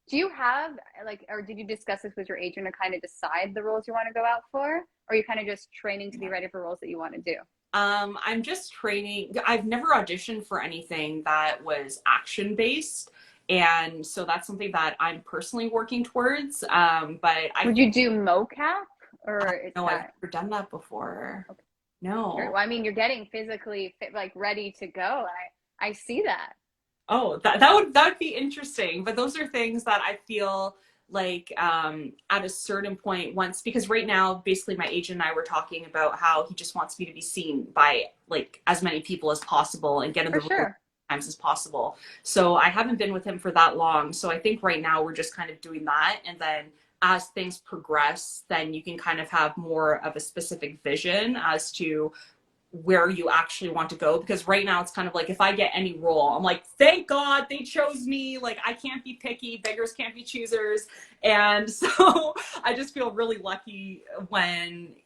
Do you have like, or did you discuss this with your agent to kind of decide the roles you want to go out for? Or are you kind of just training to be ready for roles that you want to do?
I'm just training. I've never auditioned for anything that was action based. And so that's something that I'm personally working towards. But I
Would
think,
you do mocap or is
no, I've
that
never done that before.
okay? Sure.
No.
Well, I mean, you're getting physically fit, like ready to go. I see that.
Oh, that would be interesting. But those are things that I feel like at a certain point once, because right now basically my agent and I were talking about how he just wants me to be seen by like as many people as possible and get in
For
the room
sure.
times as possible. So I haven't been with him for that long. So I think right now we're just kind of doing that. And then as things progress, then you can kind of have more of a specific vision as to where you actually want to go. Because right now it's kind of like, if I get any role, I'm like, thank God they chose me. Like, I can't be picky, beggars can't be choosers. And so I just feel really lucky when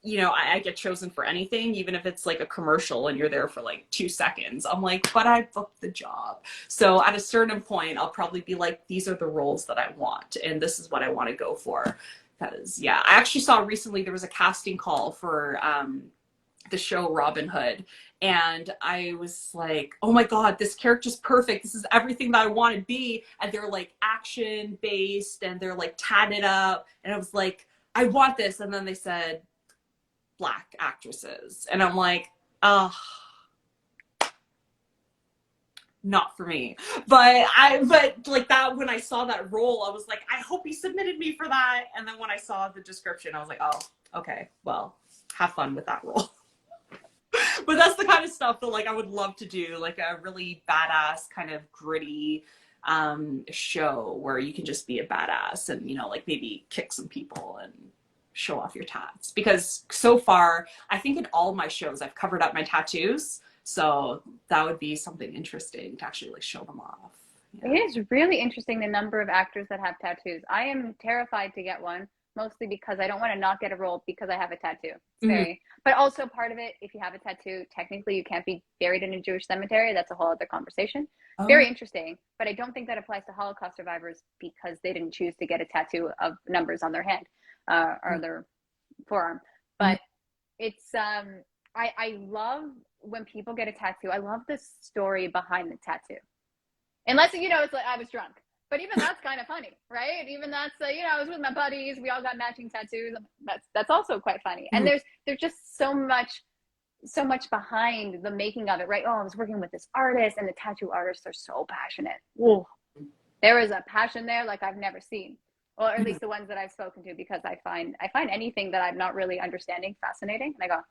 I get chosen for anything, even if it's like a commercial and you're there for like 2 seconds. I'm like, but I booked the job. So at a certain point, I'll probably be like, these are the roles that I want, and this is what I want to go for. Because, yeah, I actually saw recently there was a casting call for the show Robin Hood. And I was like, oh my God, this character's perfect. This is everything that I want to be. And they're like action based and they're like tatted up. And I was like, I want this. And then they said, Black actresses. And I'm like, oh, not for me. But like that, when I saw that role, I was like, I hope he submitted me for that. And then when I saw the description, I was like, oh, okay, well, have fun with that role. But that's the kind of stuff that like I would love to do, like a really badass kind of gritty show where you can just be a badass and like maybe kick some people and show off your tats. Because so far I think in all my shows I've covered up my tattoos, so that would be something interesting to actually like show them off.
It
Yeah.
is really interesting the number of actors that have tattoos. I am terrified to get one, mostly because I don't want to not get a role because I have a tattoo. It's
Mhm.
very, but also part of it, if you have a tattoo, technically you can't be buried in a Jewish cemetery. That's a whole other conversation.
Oh.
Very interesting, but I don't think that applies to Holocaust survivors because they didn't choose to get a tattoo of numbers on their hand or their forearm.
Mhm.
But it's I love when people get a tattoo. I love the story behind the tattoo. Unless it's like I was drunk, but even that's kind of funny, right? Even that's I was with my buddies, we all got matching tattoos. That's also quite funny. And
Mhm.
there's just so much so much behind the making of it, right? Oh, I was working with this artist, and the tattoo artists are so passionate. Ooh, there is a passion there like I've never seen, or at least the ones that I've spoken to, because I find anything that I'm not really understanding fascinating, and I go,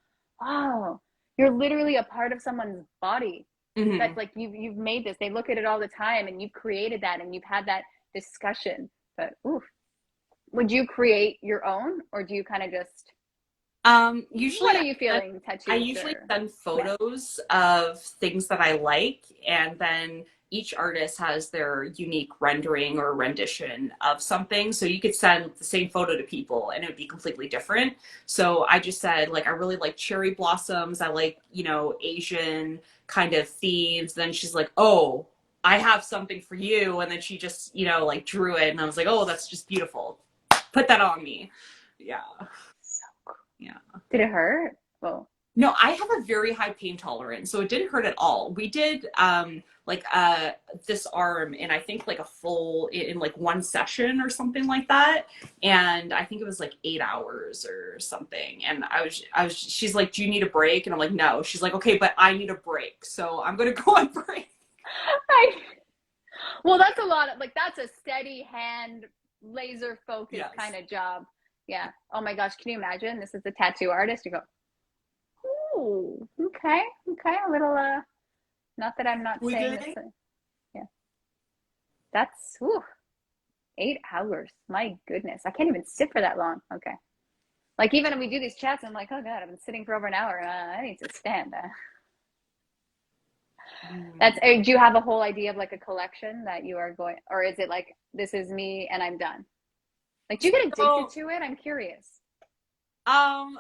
oh, you're literally a part of someone's body.
Mm-hmm.
That's like you've made this. They look at it all the time, and you've created that, and you've had that discussion. But ooh, would you create your own, or do you kind of just,
Usually
what are you feeling,
I
tattoos
usually
or
send
yeah?
photos of things that I like, and then each artist has their unique rendering or rendition of something. So you could send the same photo to people and it would be completely different. So I just said, like, I really like cherry blossoms. I like, Asian kind of themes. Then she's like, oh, I have something for you. And then she just, like drew it. And I was like, oh, that's just beautiful. Put that on me. Yeah.
So cool.
Yeah.
Did it hurt? Well,
No, I have a very high pain tolerance, so it didn't hurt at all. We did like this arm in I think like a full in like one session or something like that, and I think it was like 8 hours or something. And I was she's like, "Do you need a break?" And I'm like, "No." She's like, "Okay, but I need a break, so I'm gonna go on break."
I, well, that's a lot of, like, that's a steady hand, laser focus kind
Yes.
of job. Yeah. Oh my gosh, can you imagine? This is a tattoo artist. You go, ooh, okay, okay, a little not that I'm not saying this.
Squiggling.
Yeah, that's, ooh, 8 hours. My goodness, I can't even sit for that long. Okay, like even when we do these chats, I'm like, oh god, I've been sitting for over an hour. I need to stand. That's. Do you have a whole idea of like a collection that you are going, or is it like this is me and I'm done? Like, do you get addicted
So
to it? I'm curious.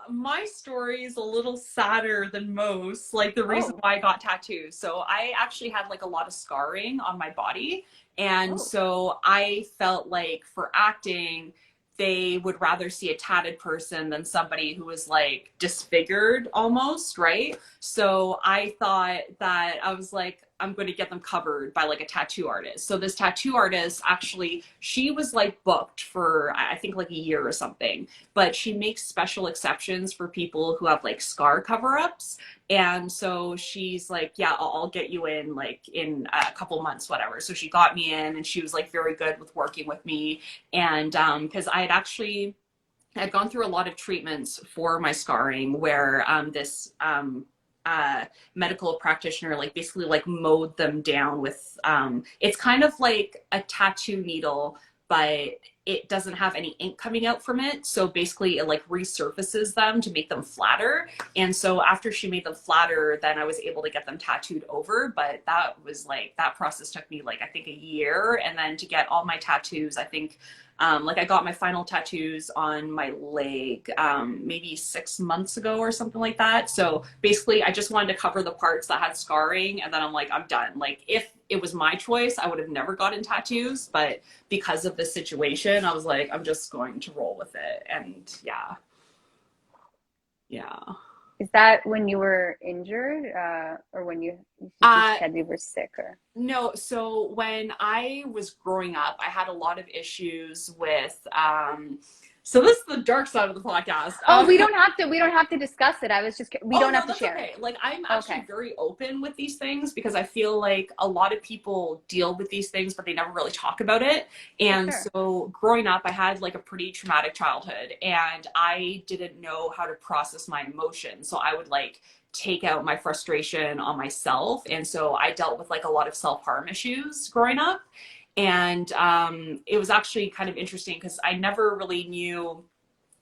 my story is a little sadder than most, like the reason
Oh,
why I got tattoos. So I actually had like a lot of scarring on my body. And
oh,
so I felt like for acting, they would rather see a tatted person than somebody who was like disfigured almost, right? So I thought that I was like, I'm going to get them covered by like a tattoo artist. So this tattoo artist actually, she was like booked for, I think like a year or something, but she makes special exceptions for people who have like scar cover ups. And so she's like, yeah, I'll get you in like in a couple months, whatever. So she got me in and she was like very good with working with me. And because I'd gone through a lot of treatments for my scarring where this medical practitioner like basically like mowed them down with it's kind of like a tattoo needle, but it doesn't have any ink coming out from it. So basically it like resurfaces them to make them flatter. And so after she made them flatter, then I was able to get them tattooed over. But that was like, that process took me like, I think a year. And then to get all my tattoos, I think like I got my final tattoos on my leg maybe 6 months ago or something like that. So basically, I just wanted to cover the parts that had scarring, and then I'm like, I'm done. Like if it was my choice, I would have never gotten tattoos, but because of the situation, I was like, I'm just going to roll with it. And yeah, yeah.
is that when you were injured, or when you just
Uh,
said you were sick, or?
no, so when I was growing up, I had a lot of issues with so this is the dark side of the podcast.
Oh, we don't have to. We don't have to discuss it. I was just. We
Oh
don't
no,
have to
that's
share.
okay. Like I'm actually
Okay.
very open with these things because I feel like a lot of people deal with these things, but they never really talk about it.
For
And
sure.
so growing up, I had like a pretty traumatic childhood and I didn't know how to process my emotions. So I would like take out my frustration on myself. And so I dealt with like a lot of self-harm issues growing up. And it was actually kind of interesting because I never really knew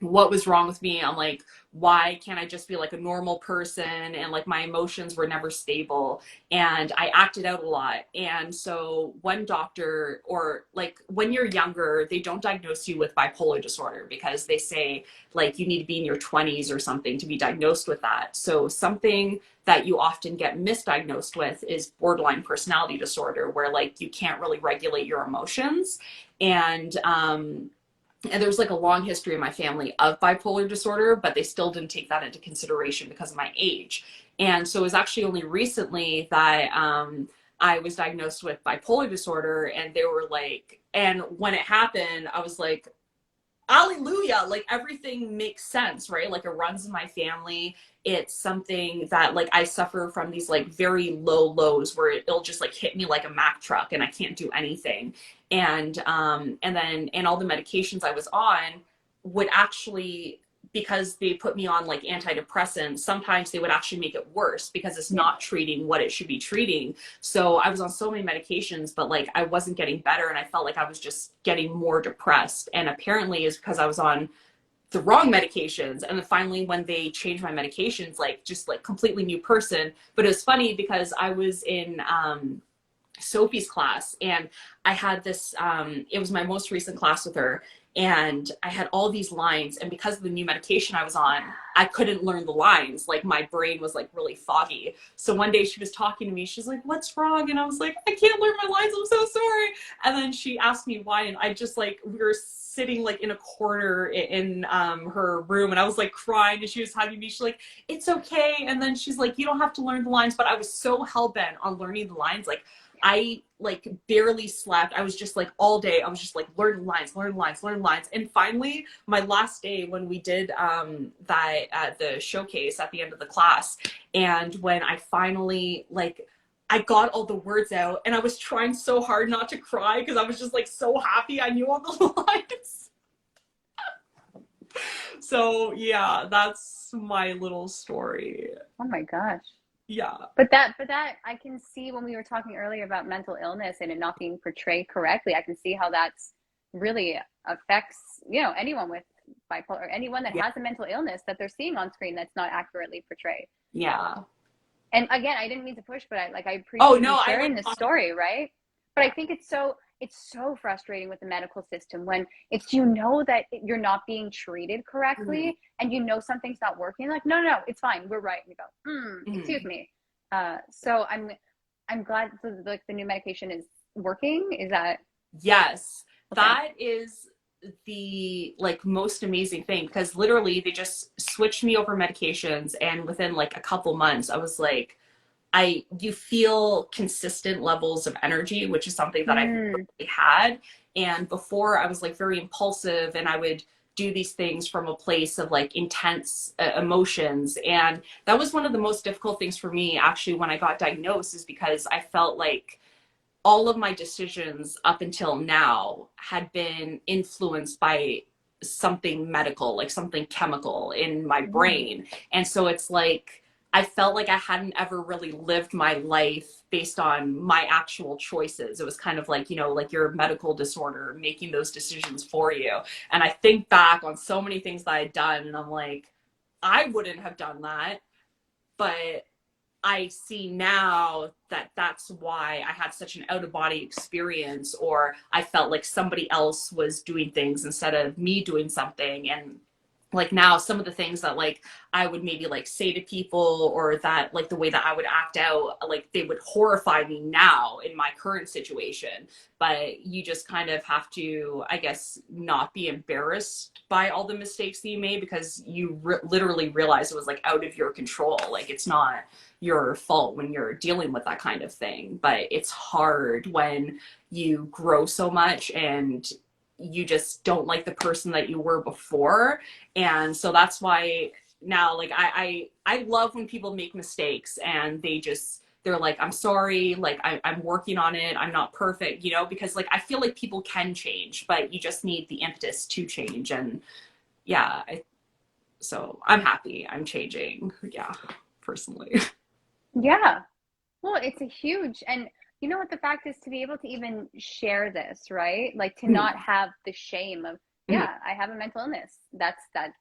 what was wrong with me. I'm like, why can't I just be like a normal person? And like my emotions were never stable and I acted out a lot. And so one doctor, or like when you're younger, they don't diagnose you with bipolar disorder because they say like you need to be in your 20s or something to be diagnosed with that. So something that you often get misdiagnosed with is borderline personality disorder, where like you can't really regulate your emotions. And there's like a long history in my family of bipolar disorder, but they still didn't take that into consideration because of my age. And so it was actually only recently that I was diagnosed with bipolar disorder, and they were like, and when it happened, I was like, Hallelujah, like everything makes sense, right? Like it runs in my family. It's something that like I suffer from these like very low lows where it'll just like hit me like a Mack truck and I can't do anything. And all the medications I was on would actually, because they put me on like antidepressants, sometimes they would actually make it worse because it's not treating what it should be treating. So I was on so many medications, but like I wasn't getting better and I felt like I was just getting more depressed. And apparently it's because I was on the wrong medications. And then finally when they changed my medications, like just like completely new person. But it was funny because I was in Sophie's class and I had this it was my most recent class with her, and I had all these lines, and because of the new medication I was on, I couldn't learn the lines. Like my brain was like really foggy. So one day she was talking to me, she's like, what's wrong? And I was like, I can't learn my lines, I'm so sorry. And then she asked me why, and I just like, we were sitting like in a corner in her room, and I was like crying, and she was hugging me. She's like, it's okay. And then she's like, you don't have to learn the lines. But I was so hell-bent on learning the lines. Like I like barely slept. I was just like all day, I was just like learn lines. And finally my last day when we did that at the showcase at the end of the class, and when I finally like I got all the words out, and I was trying so hard not to cry because I was just like so happy I knew all the lines. So yeah, that's my little story.
Oh my gosh.
Yeah.
But that I can see when we were talking earlier about mental illness and it not being portrayed correctly. I can see how that's really affects, you know, anyone with bipolar or anyone that has a mental illness that they're seeing on screen that's not accurately portrayed.
Yeah.
And again, I didn't mean to push, but I appreciate you sharing this
like
story, right? But I think it's so frustrating with the medical system when it's, you know, that you're not being treated correctly and you know something's not working. Like, no, it's fine, we're right. And you go, excuse me. So I'm glad like the new medication is working. Is that?
Yes,
Okay.
that is the like most amazing thing, because literally they just switched me over medications, and within like a couple months I was like, you feel consistent levels of energy, which is something that I've really had. And before I was like very impulsive, and I would do these things from a place of like intense emotions. And that was one of the most difficult things for me actually when I got diagnosed, is because I felt like all of my decisions up until now had been influenced by something medical, like something chemical in my brain. And so it's like, I felt like I hadn't ever really lived my life based on my actual choices. It was kind of like, you know, like your medical disorder making those decisions for you. And I think back on so many things that I'd done, and I'm like, I wouldn't have done that. But I see now that that's why I had such an out-of-body experience, or I felt like somebody else was doing things instead of me doing something. And like now some of the things that like I would maybe like say to people, or that like the way that I would act out, like they would horrify me now in my current situation. But you just kind of have to, I guess, not be embarrassed by all the mistakes that you made, because you literally realize it was like out of your control. Like it's not your fault when you're dealing with that kind of thing. But it's hard when you grow so much and you just don't like the person that you were before. And so that's why now, like, I love when people make mistakes and they're like, I'm sorry, like I'm working on it, I'm not perfect, you know, because like I feel like people can change, but you just need the impetus to change. And yeah, so I'm happy I'm changing, yeah, personally.
Yeah. Well, it's a huge, and you know what the fact is, to be able to even share this, right? Like to not have the shame of, yeah, I have a mental illness. That's that.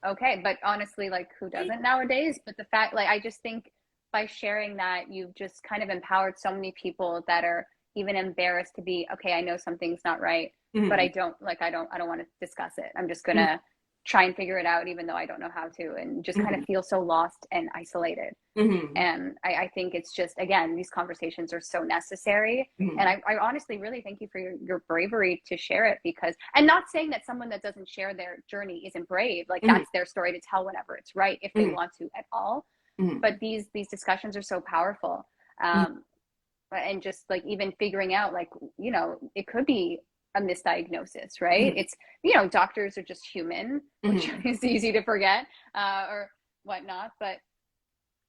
Okay. But honestly, like who doesn't nowadays? But the fact, like, I just think by sharing that, you've just kind of empowered so many people that are even embarrassed to be, okay, I know something's not right, but I don't want to discuss it. I'm just going to try and figure it out, even though I don't know how to, and just kind of feel so lost and isolated. And I think it's just, again, these conversations are so necessary. And I honestly really thank you for your bravery to share it, because, and not saying that someone that doesn't share their journey isn't brave, like that's their story to tell whenever it's right, if they want to at all. But these discussions are so powerful. And just like even figuring out, like, you know, it could be a misdiagnosis, right? It's, you know, doctors are just human, which is easy to forget, or whatnot, but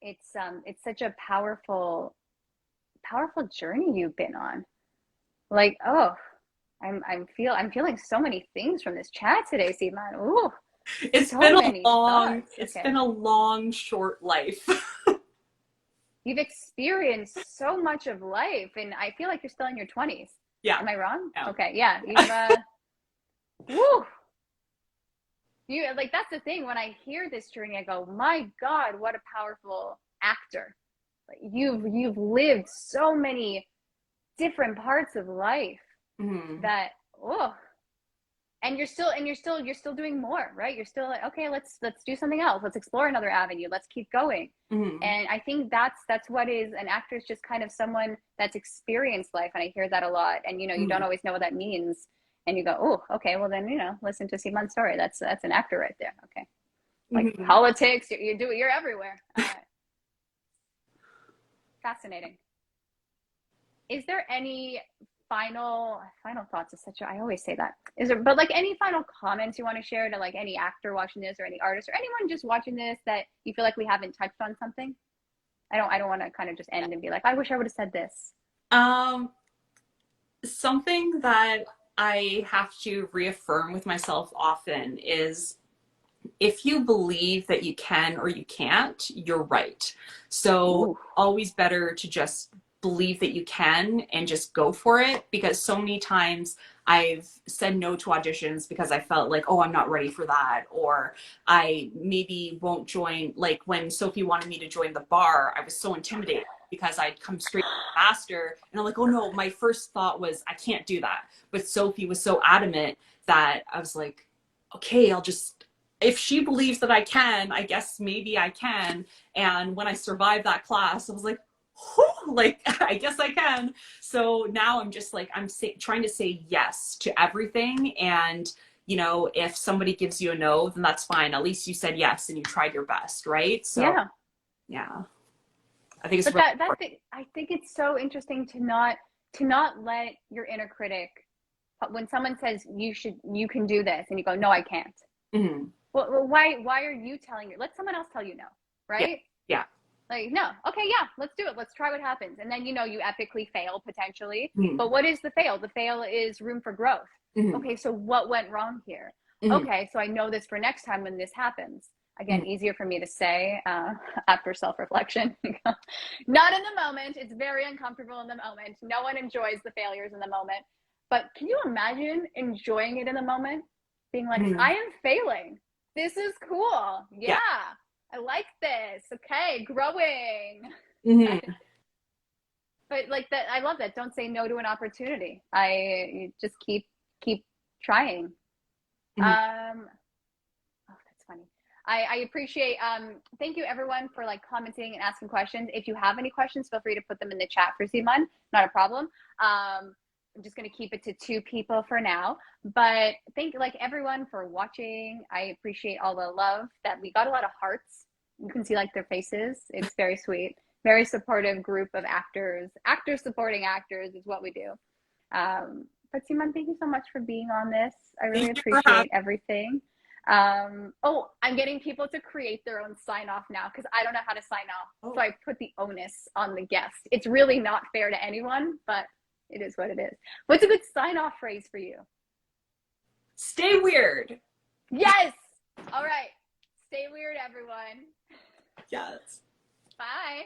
it's such a powerful journey you've been on. Like, oh, I'm feeling so many things from this chat today, Simone. Ooh,
It's
so
been
many thoughts.
it's
Okay.
been a long, short life.
You've experienced so much of life, and I feel like you're still in your 20s.
Yeah.
Am I wrong?
Yeah.
Okay, yeah. You've woo. You like, that's the thing. When I hear this journey, I go, my God, what a powerful actor. Like, you've lived so many different parts of life that, oh, and you're still doing more, right? You're still like, okay, let's do something else. Let's explore another avenue. Let's keep going. And I think that's what is an actor, is just kind of someone that's experienced life. And I hear that a lot. And, you know, you don't always know what that means. And you go, oh, okay, well then, you know, listen to Simmon's story. That's an actor right there. Okay. Like politics, you're everywhere. Fascinating. Is there any final thoughts? Is such a, I always say that. Is there, but like, any final comments you want to share to like any actor watching this, or any artist, or anyone just watching this, that you feel like we haven't touched on something? I don't want to kind of just end and be like, I wish I would have said this.
Something that I have to reaffirm with myself often is, if you believe that you can or you can't, you're right. So always better to just believe that you can and just go for it, because so many times I've said no to auditions because I felt like, oh, I'm not ready for that, or I maybe won't join. Like when Sophie wanted me to join the bar, I was so intimidated because I'd come straight to the master, and I'm like, oh no, my first thought was I can't do that. But Sophie was so adamant that I was like, okay, I'll just, if she believes that I can, I guess maybe I can. And when I survived that class, I was like, whew, like, I guess I can. So now I'm just like, trying to say yes to everything. And, you know, if somebody gives you a no, then that's fine. At least you said yes and you tried your best, right? So, yeah. I think it's
But
really
I think it's so interesting to not let your inner critic, when someone says you can do this, and you go, no, I can't. Well, why are you telling you? Let someone else tell you no, right?
Yeah.
Like, no, okay, yeah, let's do it. Let's try what happens. And then, you know, you epically fail potentially. But what is the fail? The fail is room for growth. Okay, so what went wrong here? Okay, so I know this for next time when this happens. Again, easier for me to say after self-reflection. Not in the moment. It's very uncomfortable in the moment. No one enjoys the failures in the moment. But can you imagine enjoying it in the moment? Being like, I am failing. This is cool. Yeah. I like this. Okay, growing. But like that, I love that. Don't say no to an opportunity. You just keep trying. Oh, that's funny. I appreciate, thank you everyone for like commenting and asking questions. If you have any questions, feel free to put them in the chat for Simone. Not a problem. I'm just going to keep it to 2 people for now, but thank like everyone for watching. I appreciate all the love that we got. A lot of hearts. You can see like their faces. It's very sweet. Very supportive group of actors. Actors supporting actors is what we do. But Simone, thank you so much for being on this. I really appreciate everything. Oh, I'm getting people to create their own sign off now, because I don't know how to sign off. So I put the onus on the guest. It's really not fair to anyone, but it is what it is. What's a good sign off phrase for you?
Stay weird.
Yes. All right. Stay weird, everyone.
Yes.
Bye.